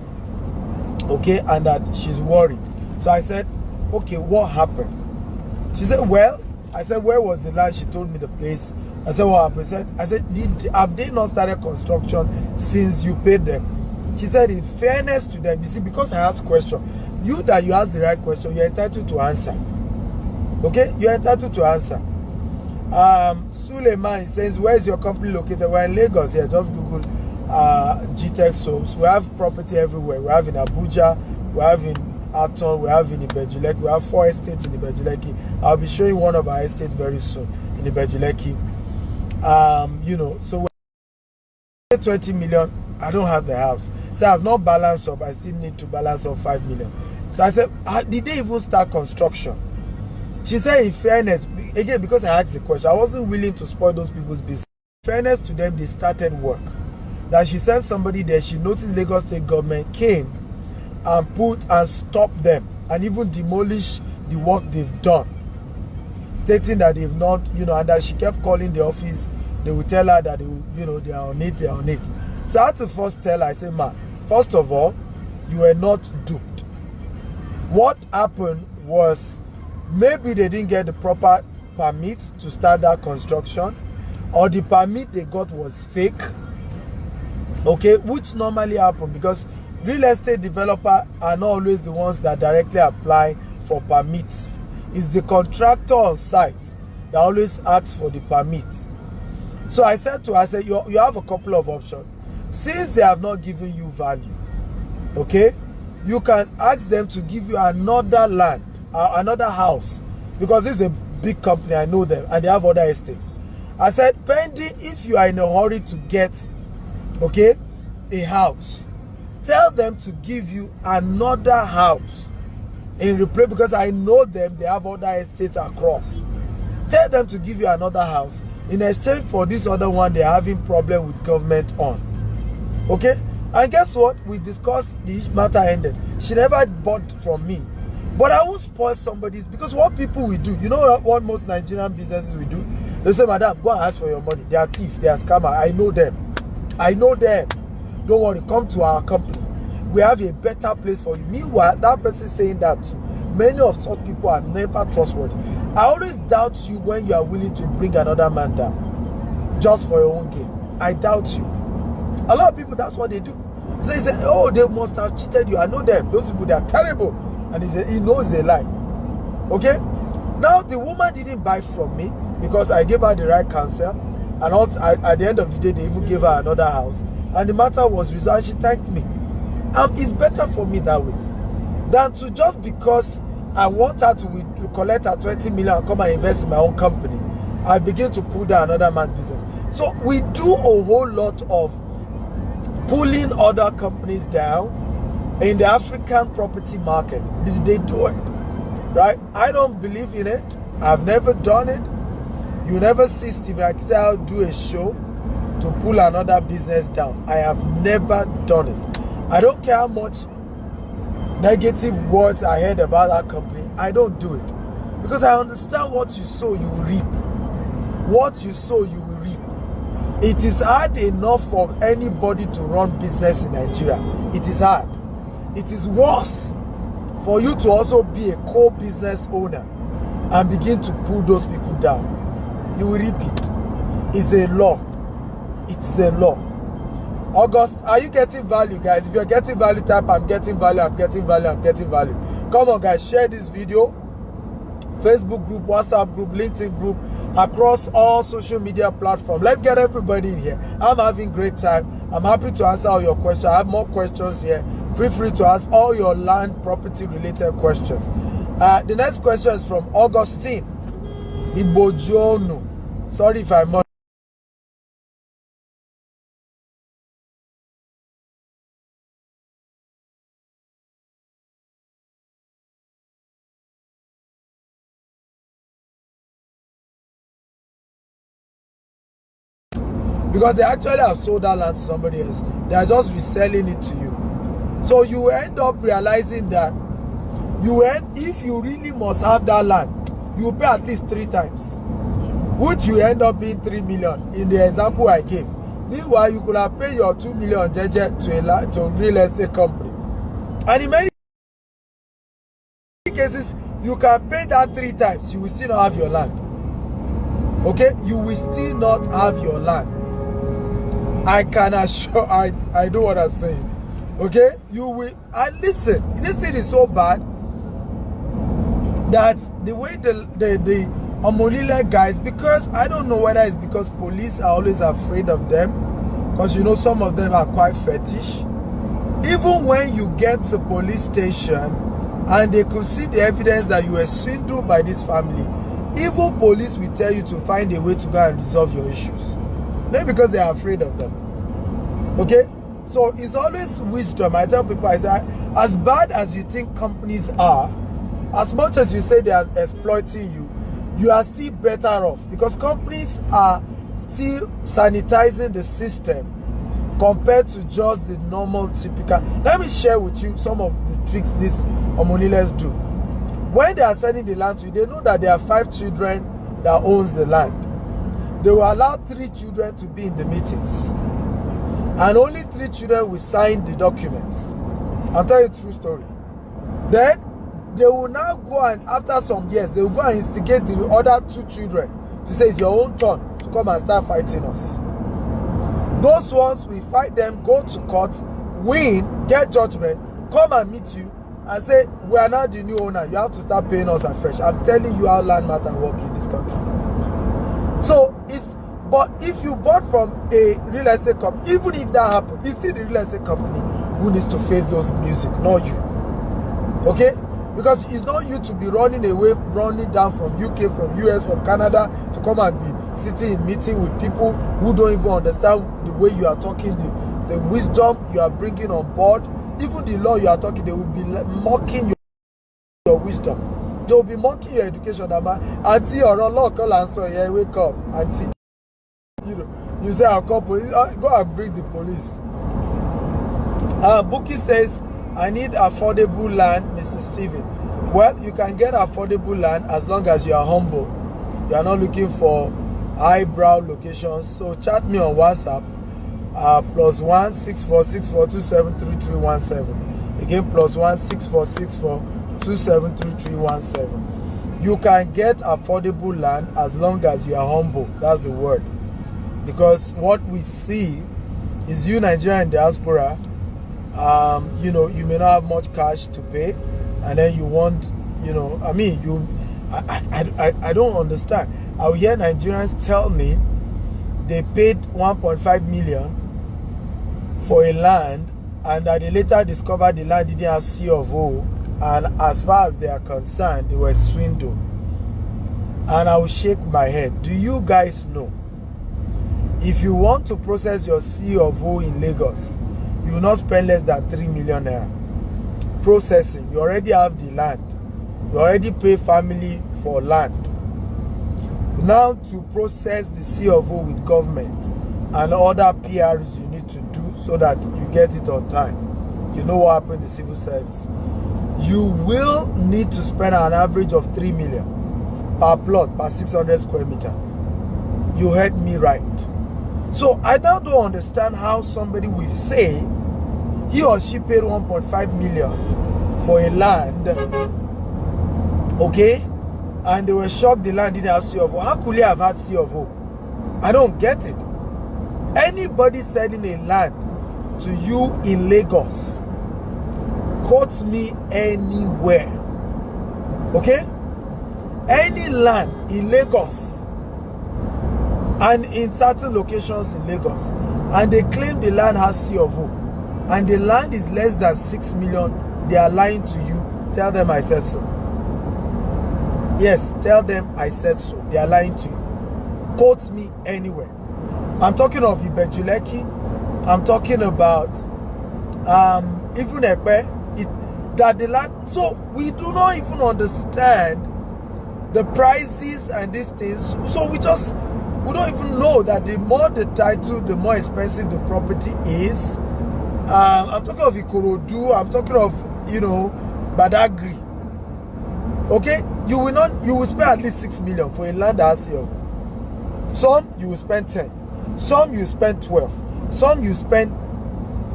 Okay, and that she's worried. So I said, okay, what happened? She said, well, I said, where was the land? She told me the place. I said, what happened? I said, have they not started construction since you paid them? She said, in fairness to them, you see, because I asked question, you ask the right question, you're entitled to answer. Okay, you're entitled to answer. Suleiman says, where is your company located? We're in Lagos here. Just Google GTEX Homes. We have property everywhere. We have in Abuja, we have in Aton, we have in Ibejuleki. We have 4 estates in Ibejuleki. I'll be showing one of our estates very soon in Ibejuleki. You know, so when I get 20 million, I don't have the house. So I've not balanced up. I still need to balance up 5 million. So I said, did they even start construction? She said, in fairness, again, because I asked the question, I wasn't willing to spoil those people's business. In fairness to them, they started work. That she sent somebody there, she noticed Lagos State government came and stopped them and even demolished the work they've done, stating that they've not, you know, and that she kept calling the office. They would tell her that they are on it, So I had to first tell her, I said, ma, first of all, you were not duped. What happened was, maybe they didn't get the proper permit to start that construction, or the permit they got was fake, okay, which normally happen because real estate developers are not always the ones that directly apply for permits. It's the contractor on site that always asks for the permit. So I said to her, you have a couple of options. Since they have not given you value, okay, you can ask them to give you another land, another house, because this is a big company, I know them, and they have other estates. I said, pending if you are in a hurry to get, okay, a house, tell them to give you another house in replace, because I know them, they have other estates across. Tell them to give you another house in exchange for this other one they're having problem with government on. Okay? And guess what? We discussed, the matter ended. She never bought from me. But I won't spoil somebody's, because what people will do, you know what most Nigerian businesses will do? They say, madam, go and ask for your money. They are thief, they are scammer. I know them. I know them. Don't worry, come to our company. We have a better place for you. Meanwhile, that person saying that too. Many of such people are never trustworthy. I always doubt you when you are willing to bring another man down just for your own gain. I doubt you. A lot of people, that's what they do. They say, oh, they must have cheated you. I know them. Those people, they are terrible. And he knows they lie. Okay? Now, the woman didn't buy from me because I gave her the right counsel. And also, at the end of the day, they even gave her another house. And the matter was resolved. She thanked me. It's better for me that way than to, just because I want her to collect her 20 million and come and invest in my own company, I begin to pull down another man's business. So we do a whole lot of pulling other companies down in the African property market. They do it, right? I don't believe in it. I've never done it. You never see Steve Akita do a show to pull another business down. I have never done it. I don't care how much negative words I heard about that company. I don't do it. Because I understand what you sow, you will reap. What you sow, you will reap. It is hard enough for anybody to run business in Nigeria. It is hard. It is worse for you to also be a co-business owner and begin to pull those people down. You will reap it. It's a law. It's a law. August, are you getting value, guys? If you're getting value, type I'm getting value, I'm getting value, I'm getting value. Come on, guys, share this video. Facebook group, WhatsApp group, LinkedIn group, across all social media platforms. Let's get everybody in here. I'm having great time. I'm happy to answer all your questions. I have more questions here. Feel free to ask all your land property related questions. The next question is from Augustine Ibojono. Sorry if I'm not. Because they actually have sold that land to somebody else. They are just reselling it to you. So you end up realizing that if you really must have that land, you will pay at least 3 times, which you end up being 3 million in the example I gave. Meanwhile, you could have paid your 2 million to a real estate company. And in many cases, you can pay that 3 times, you will still not have your land. Okay? You will still not have your land. I can assure, I know what I'm saying. Okay? You will, and listen, this thing is so bad that the way the Omolile guys, because I don't know whether it's because police are always afraid of them, because you know some of them are quite fetish. Even when you get to police station and they could see the evidence that you were swindled by this family, Even police will tell you to find a way to go and resolve your issues. Maybe because they are afraid of them. Okay? So it's always wisdom. I tell people, I say, as bad as you think companies are, as much as you say they are exploiting you, you are still better off, because companies are still sanitizing the system compared to just the normal typical. Let me share with you some of the tricks these Omoniles do. When they are selling the land to you, they know that there are 5 children that owns the land. They will allow 3 children to be in the meetings, and only 3 children will sign the documents. I'll tell you a true story. Then they will now go, and after some years, they will go and instigate the other 2 children to say it's your own turn to come and start fighting us. Those ones, we fight them, go to court, win, get judgment, come and meet you and say, we are now the new owner, you have to start paying us afresh. I'm telling you how land matter work in this country. So but if you bought from a real estate company, even if that happened, it's still the real estate company who needs to face those music, not you. Okay? Because it's not you to be running away, running down from UK, from US, from Canada to come and be sitting in meeting with people who don't even understand the way you are talking, the wisdom you are bringing on board. Even the law you are talking, they will be mocking your wisdom. They will be mocking your education. Auntie or law call and say, yeah, wake up, auntie. You say, I'll call police. Go and bring the police. Bookie says, I need affordable land, Mr. Steven. Well, you can get affordable land as long as you are humble. You are not looking for highbrow locations. So chat me on WhatsApp. +1 6464273317. Again, +1 6464273317. You can get affordable land as long as you are humble. That's the word. Because what we see is you Nigerian diaspora, you know, you may not have much cash to pay, and then you want, you know, I mean, I don't understand. I'll hear Nigerians tell me they paid 1.5 million for a land, and that they later discovered the land didn't have C of O, and as far as they are concerned, they were swindled. And I will shake my head. Do you guys know, if you want to process your C of O in Lagos, you will not spend less than 3 million naira processing? You already have the land. You already pay family for land. Now to process the C of O with government and other PRs you need to do so that you get it on time. You know what happened in the civil service. You will need to spend an average of 3 million per plot, per 600 square meter. You heard me right. So I now don't understand how somebody will say he or she paid 1.5 million for a land, okay, and they were shocked the land didn't have C of O. How could he have had C of O? I don't get it. Anybody selling a land to you in Lagos, quote me anywhere, okay? Any land in Lagos and in certain locations in Lagos, and they claim the land has C of O, and the land is less than 6 million, they are lying to you. Tell them I said so. Yes, tell them I said so. They are lying to you. Quote me anywhere. I'm talking of Ibejuleki. I'm talking about even Epe. That the land. So we do not even understand the prices and these things. So we don't even know that the more the title, the more expensive the property is. I'm talking of Ikorodu. I'm talking of, you know, Badagry. Okay, you will spend at least 6 million for a land that has C of O. Some you will spend 10, some you spend 12, some you spend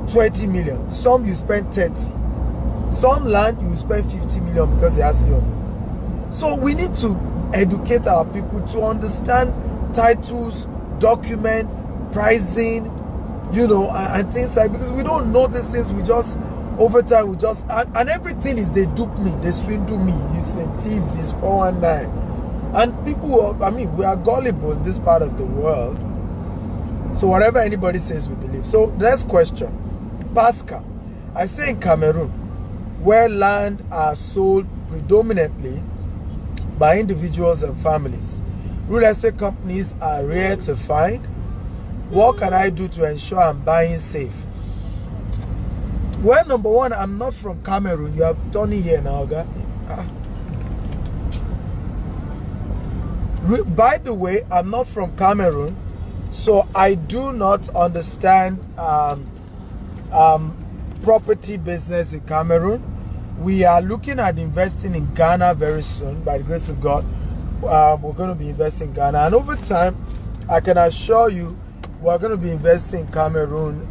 20 million, some you spend 30. Some land you will spend 50 million because they have C of O. So we need to educate our people to understand titles, document, pricing, you know, and things like, because we don't know these things. We just, over time, we just, and everything is they dupe me, they swindle me. It's a thief, it's 419. And people, I mean, we are gullible in this part of the world. So whatever anybody says, we believe. So next question. Pascal, I stay in Cameroon, where land are sold predominantly by individuals and families. Real estate companies are rare to find. What can I do to ensure I'm buying safe? Well, number one, I'm not from Cameroon. You have done it here now, guy. By the way, I'm not from Cameroon, so I do not understand property business in Cameroon. We are looking at investing in Ghana very soon, by the grace of God. We're going to be investing in Ghana, and over time, I can assure you, we're going to be investing in Cameroon,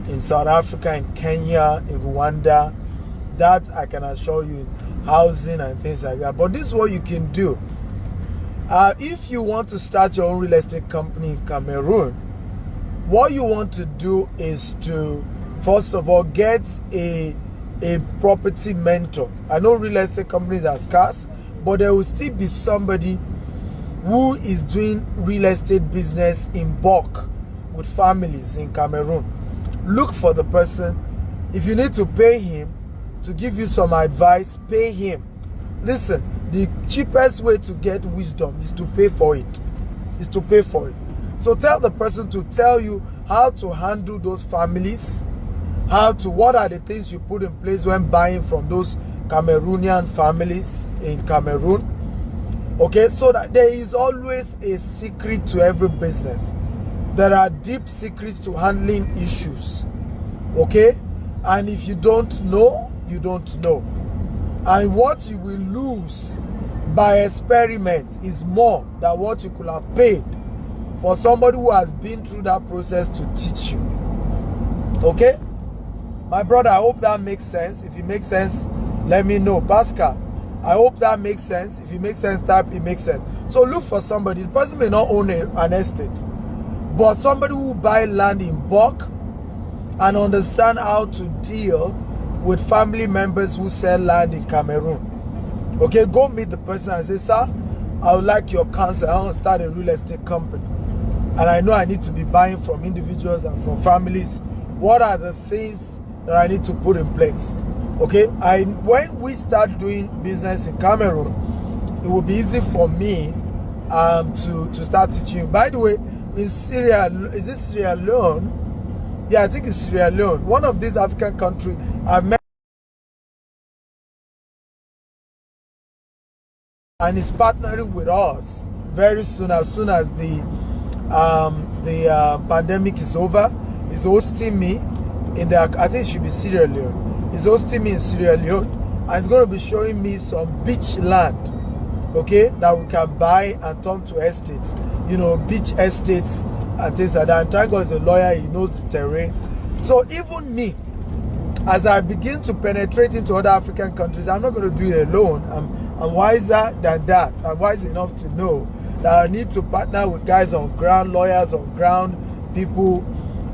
in South Africa, in Kenya, in Rwanda. That I can assure you, housing and things like that. But this is what you can do. If you want to start your own real estate company in Cameroon, what you want to do is to, first of all, get a property mentor. I know real estate companies are scarce, but there will still be somebody who is doing real estate business in bulk with families in Cameroon. Look for the person. If you need to pay him to give you some advice, pay him. Listen, the cheapest way to get wisdom is to pay for it. So tell the person to tell you how to handle those families, what are the things you put in place when buying from those Cameroonian families in Cameroon. Okay, so that there is always a secret to every business. There are deep secrets to handling issues. Okay, and if you don't know, you don't know. And what you will lose by experiment is more than what you could have paid for somebody who has been through that process to teach you. Okay? My brother, I hope that makes sense. If it makes sense, let me know. Pascal, I hope that makes sense. If it makes sense, type it makes sense. So look for somebody. The person may not own an estate, but somebody who buy land in bulk and understand how to deal with family members who sell land in Cameroon. Okay, go meet the person and say, sir, I would like your counsel. I want to start a real estate company, and I know I need to be buying from individuals and from families. What are the things that I need to put in place? Okay, when we start doing business in Cameroon, it will be easy for me to start teaching you. By the way, in Syria, is it Sierra Leone? Yeah, I think it's Sierra Leone. One of these African countries I've met, and is partnering with us very soon. As soon as the pandemic is over, is hosting me in the, I think it should be Sierra Leone. He's hosting me in Sierra Leone, and he's going to be showing me some beach land, okay, that we can buy and turn to estates. You know, beach estates and things like that. And Tango is a lawyer, he knows the terrain. So even me, as I begin to penetrate into other African countries, I'm not going to do it alone. I'm wiser than that. I'm wise enough to know that I need to partner with guys on ground, lawyers on ground, people,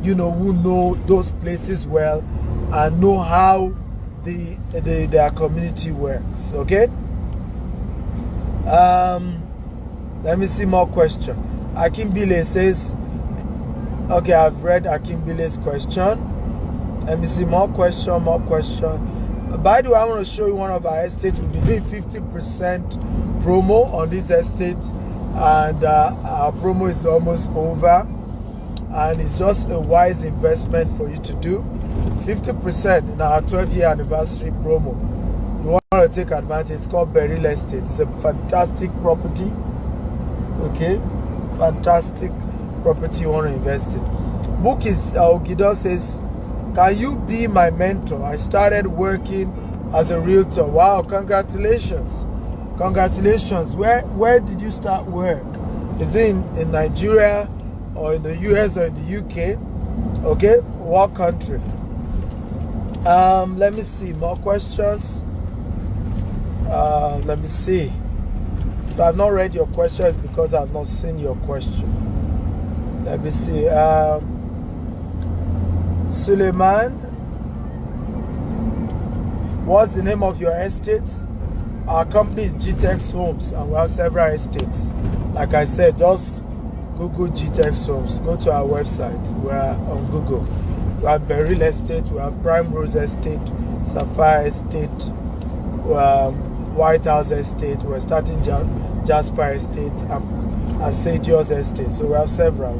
you know, who know those places well and know how their community works. Okay. Let me see more question. Akim Bile says, okay, I've read Akim Bile's question. Let me see more question. By the way, I want to show you one of our estates. We'll be doing 50% promo on this estate, and our promo is almost over, and it's just a wise investment for you to do. 50% in our 12-year anniversary promo. You want to take advantage. It's called Beryl Estate. It's a fantastic property. Okay, fantastic property you want to invest in. Book is Ogidon says, can you be my mentor? I started working as a realtor. Wow, congratulations. Congratulations. Where did you start work? Is it in Nigeria or in the US or in the UK? Okay, what country? Let me see, more questions. Let me see. If I have not read your question, it's because I have not seen your question. Let me see. Suleiman, what's the name of your estate? Our company is GTEX Homes, and we have several estates. Like I said, just Google GTEX Homes. Go to our website. We're on Google. We have Beryl Estate, we have Prime Rose Estate, Sapphire Estate, White House Estate. We're starting Diaspora Estate and Sadios Estate. So we have several.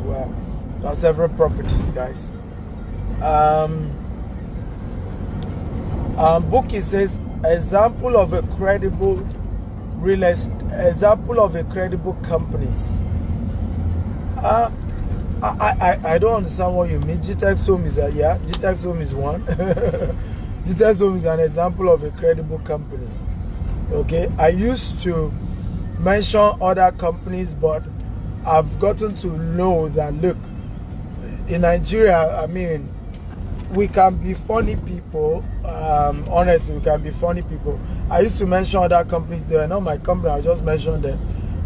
We have several properties, guys. Book, it says example of a credible real estate, example of a credible companies. I don't understand what you mean. GTX Home is yeah, GTX Home is one. GTX Home is an example of a credible company. Okay, I used to mention other companies, but I've gotten to know that look, in Nigeria, I mean, we can be funny people. Honestly, we can be funny people. I used to mention other companies. They were not my company. I just mentioned them.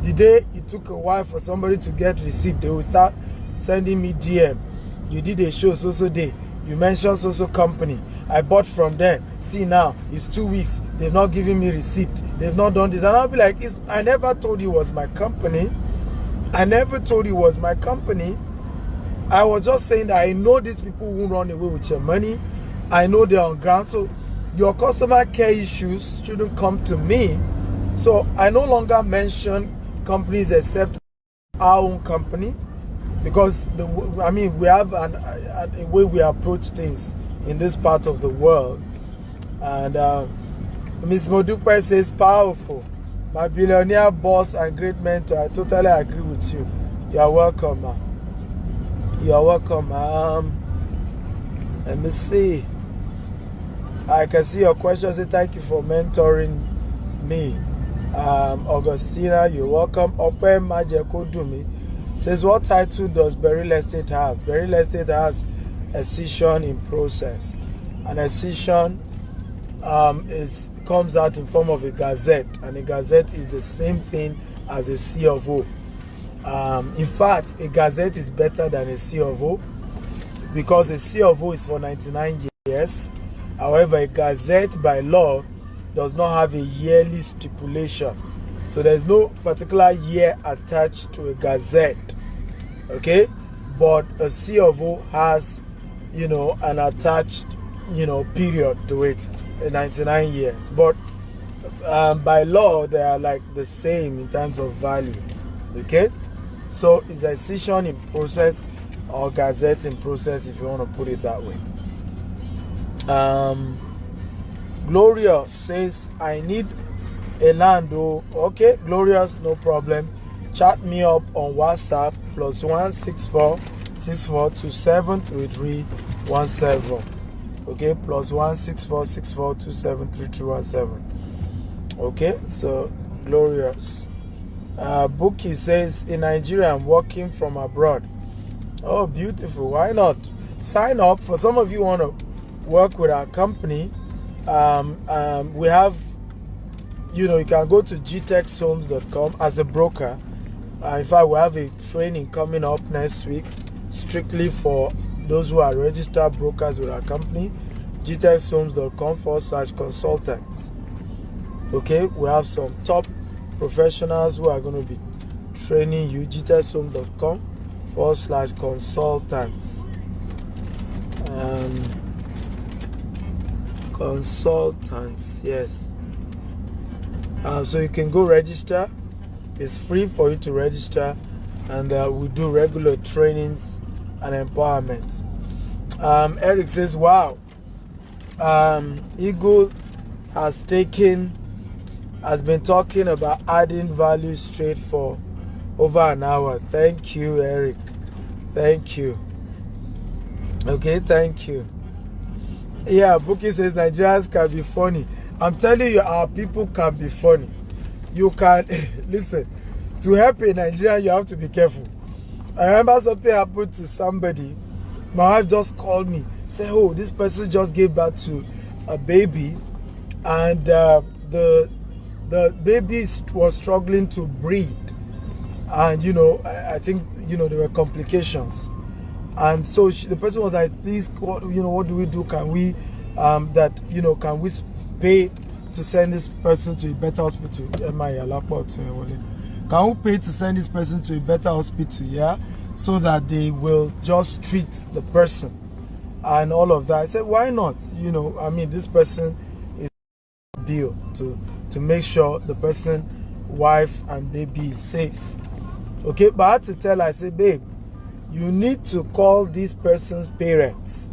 The day it took a while for somebody to get receipt, they will start sending me DM. You did a show so day. You mentioned so company. I bought from them. See now, it's 2 weeks. They've not given me receipt. They've not done this. And I'll be like, I never told you it was my company. I never told you it was my company. I was just saying that I know these people won't run away with your money. I know they're on ground. So your customer care issues shouldn't come to me. So I no longer mention companies except our own company, because we have a way we approach things in this part of the world. And Ms. Modupe says, powerful. My billionaire boss and great mentor. I totally agree with you. You are welcome, man. You are welcome. Let me see. I can see your question. Say thank you for mentoring me. Augustina, you're welcome. Open Majeko Dumi says, what title does Beryl Estate have? Beryl Estate has a session in process. And a session comes out in form of a gazette, and a gazette is the same thing as a C of O. In fact, a gazette is better than a C of O, because a C of O is for 99 years. However, a gazette by law does not have a yearly stipulation. So there's no particular year attached to a gazette. Okay? But a C of O has, an attached, period to it, 99 years. But by law, they are like the same in terms of value. Okay? So it's a session in process or gazette in process, if you want to put it that way. Gloria says, I need a land. Okay, Glorious, no problem. Chat me up on WhatsApp +164 64273317. Okay, +164 64273317. Okay, so Glorious. Bookie says, in Nigeria, I'm working from abroad. Oh, beautiful. Why not? Sign up. For some of you want to work with our company, we have, you can go to gtexhomes.com as a broker. In fact, we have a training coming up next week strictly for those who are registered brokers with our company. gtexhomes.com/consultants. Okay, we have some top professionals who are going to be training you. gtexhomes.com/consultants. Consultants, yes. So you can go register. It's free for you to register, and we do regular trainings and empowerment. Eric says, wow, Eagle has been talking about adding value straight for over an hour. Thank you, Eric. Thank you. Okay, thank you. Yeah, Bookie says Nigerians can be funny. I'm telling you, our people can be funny. You can listen. To help a Nigerian, you have to be careful. I remember something happened to somebody. My wife just called me, said, "Oh, this person just gave birth to a baby, and the baby was struggling to breathe, and I think there were complications." And so the person was like, "Please, what do we do? Can we can we pay to send this person to a better hospital? Can we pay to send this person to a better hospital? Yeah, so that they will just treat the person and all of that." I said, "Why not? This person is a deal to to make sure the person, wife and baby is safe. Okay, but I had to tell her, I said, babe, you need to call this person's parents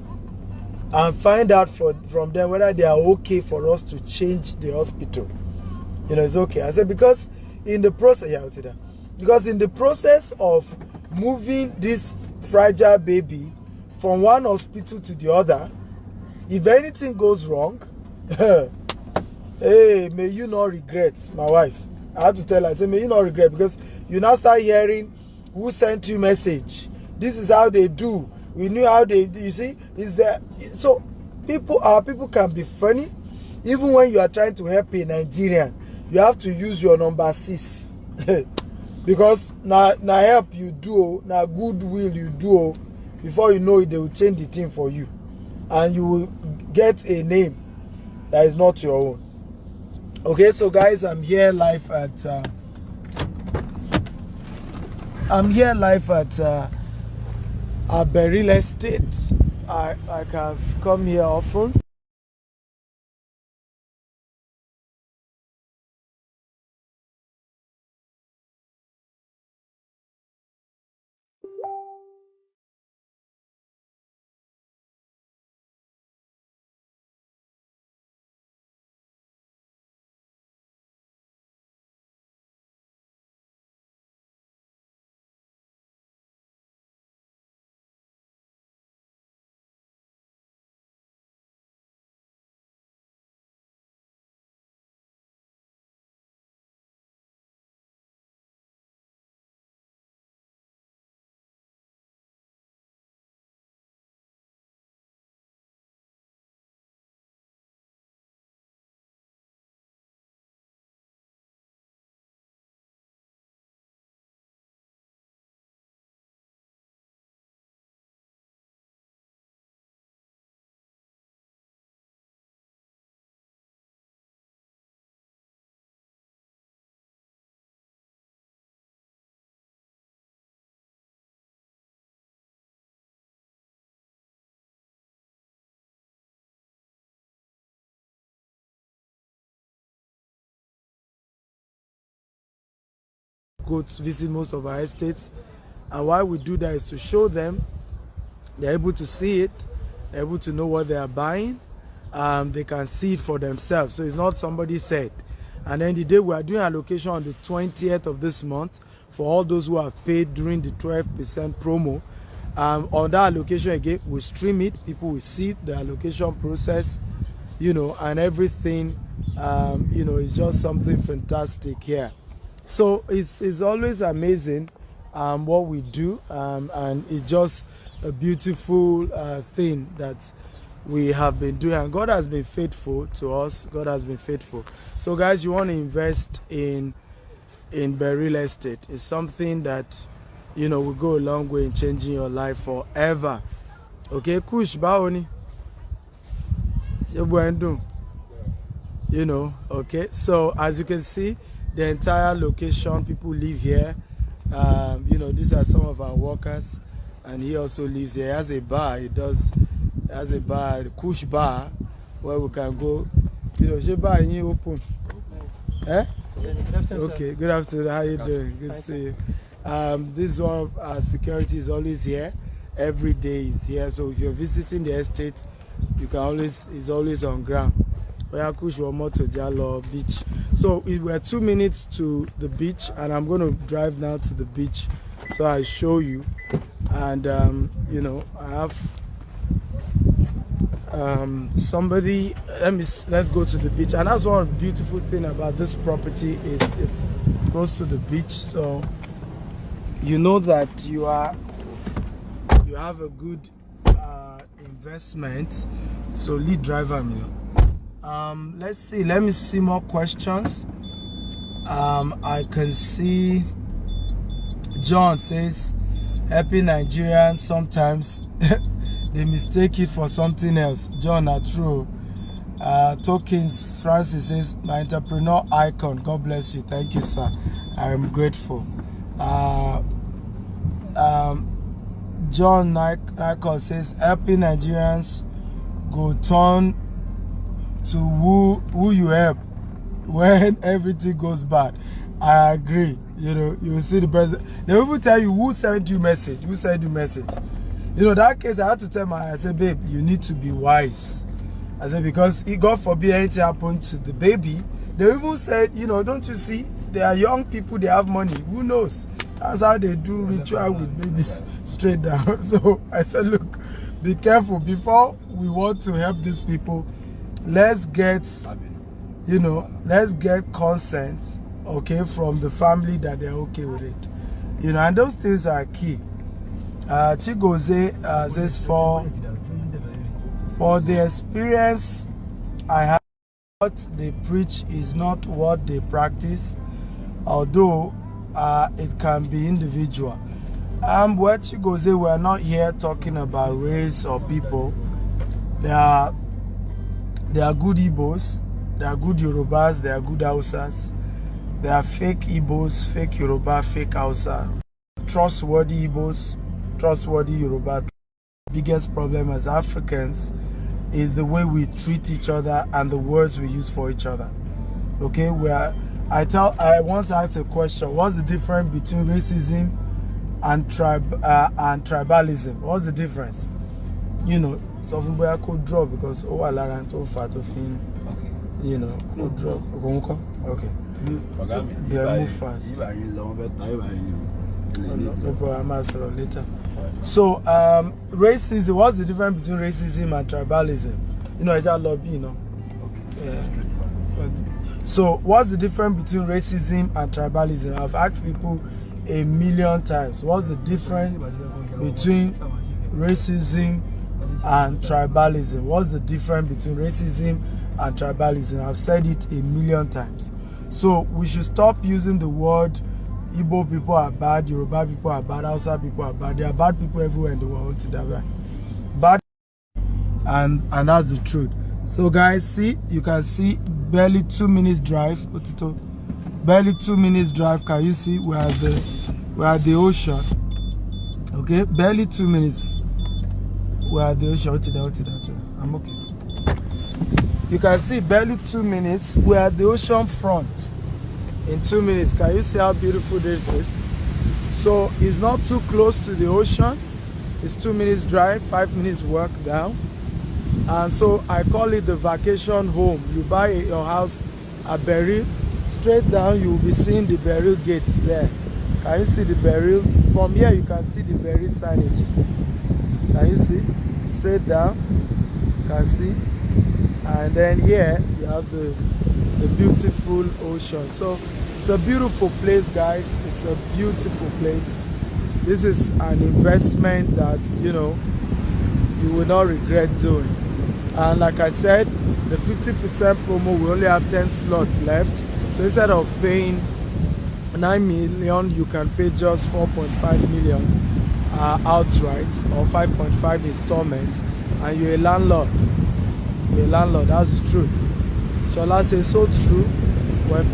and find out from them whether they are okay for us to change the hospital. You know, it's okay. I said, because in the process, because in the process of moving this fragile baby from one hospital to the other, if anything goes wrong, hey, may you not regret, my wife. I had to tell her, I said, may you not regret, because you now start hearing who sent you message. This is how they do. We knew how they do. You see, is there? So people can be funny, even when you are trying to help a Nigerian. You have to use your number 6 because now help you do, now goodwill you do. Before you know it, they will change the thing for you, and you will get a name that is not your own. Okay, so guys, I'm here live at Beryl Estate. I have come here often. Go to visit most of our estates, and why we do that is to show them they're able to see it, they're able to know what they are buying, they can see it for themselves. So it's not somebody said. And then the day we are doing allocation on the 20th of this month for all those who have paid during the 12% promo. On that allocation again, we stream it, people will see the allocation process, you know, and everything. You know, it's just something fantastic here. So it's always amazing what we do, and it's just a beautiful thing that we have been doing, and God has been faithful to us. God has been faithful. So guys, you want to invest in Beryl Estate. It's something that, you know, will go a long way in changing your life forever. Okay, Kush Baoni. You know, okay. So as you can see, the entire location, people live here. You know, these are some of our workers, and he also lives here. He has a bar. He has a bar, the Kush Bar, where we can go. You know, she bar you open. Eh? Okay, good afternoon. How you doing? Good to see you. This one of our security is always here. Every day is here. So if you're visiting the estate, you can always, it's always on ground. Kush to Diallo beach. So we're 2 minutes to the beach, and I'm going to drive now to the beach so I show you. And you know, I have somebody. Let's go to the beach. And that's one beautiful thing about this property is it's close to the beach, so you know that you have a good investment. So lead driver, you know. Let's see, let me see more questions. I can see John says, happy Nigerians sometimes they mistake it for something else. John, not true. Tokens Francis says, my entrepreneur icon, God bless you. Thank you, sir. I am grateful. John Nikon says, happy Nigerians go turn to who you help. when everything goes bad. I agree. You know, you will see the president. They will even tell you who sent you message. Who sent you message. You know, that case, I had to tell I said, babe, you need to be wise. I said, because God forbid anything happened to the baby. They even said, you know, don't you see? They are young people, they have money. Who knows? That's how they do ritual with babies straight down. So I said, look, be careful. Before we want to help these people, let's get, you know, let's get consent, okay, from the family that they're okay with it. You know, and those things are key. Chigoze says, for the experience I have, what they preach is not what they practice, although it can be individual. What Chigoze, we're not here talking about race or people. There are good Igbos, there are good Yorubas, there are good Hausas. There are fake Igbos, fake Yoruba, fake Hausa. Trustworthy Igbos, trustworthy Yoruba. Biggest problem as Africans is the way we treat each other and the words we use for each other. Okay, I once asked a question: what's the difference between racism and tribalism? What's the difference? You know, something where I could draw because you know, could draw. Okay. Move fast. Later. So, racism, what's the difference between racism and tribalism? You know, it's a lobby, you know. So, what's the difference between racism and tribalism? I've asked people a million times. What's the difference between racism and tribalism? What's the difference between racism and tribalism? I've said it a million times. So, we should stop using the word Igbo people are bad, Yoruba people are bad, Hausa people are bad. There are bad people everywhere in the world. Bad, and that's the truth. So guys, see, you can see barely 2 minutes drive. Barely 2 minutes drive. Can you see? We're at the ocean. Okay, barely 2 minutes. We're at the ocean. I'm okay. You can see barely 2 minutes. We're at the ocean front. In 2 minutes, can you see how beautiful this is? So it's not too close to the ocean. It's 2 minutes drive, 5 minutes walk down. And so I call it the vacation home. You buy your house at Beryl, straight down you will be seeing the Beryl gates there. Can you see the Beryl? From here you can see the Beryl signage. Can you see? Straight down, you can see. And then here you have the beautiful ocean. So it's a beautiful place, guys. It's a beautiful place. This is an investment that, you know, you will not regret doing. And like I said, the 50% promo, we only have 10 slots left. So instead of paying 9 million, you can pay just 4.5 million outright, or 5.5 installments, and you're a landlord. You're a landlord, that's the truth. Shola says so true. When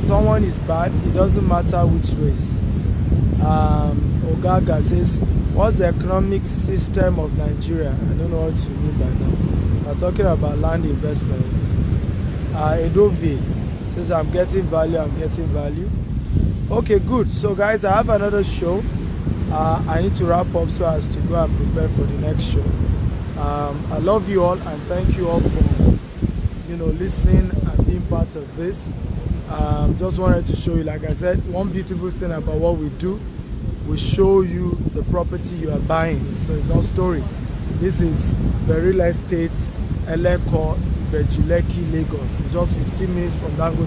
someone is bad, it doesn't matter which race. Ogaga says, what's the economic system of Nigeria? I don't know what you mean by that. We're talking about land investment. Edovi says, I'm getting value. Okay, good. So guys, I have another show. I need to wrap up so as to go and prepare for the next show. I love you all and thank you all for, you know, listening and being part of this. Just wanted to show you, like I said, one beautiful thing about what we do, we show you the property you are buying. So it's not story. This is the real estate, Eleko, Ibejuleki, Lagos. It's just 15 minutes from Dangote.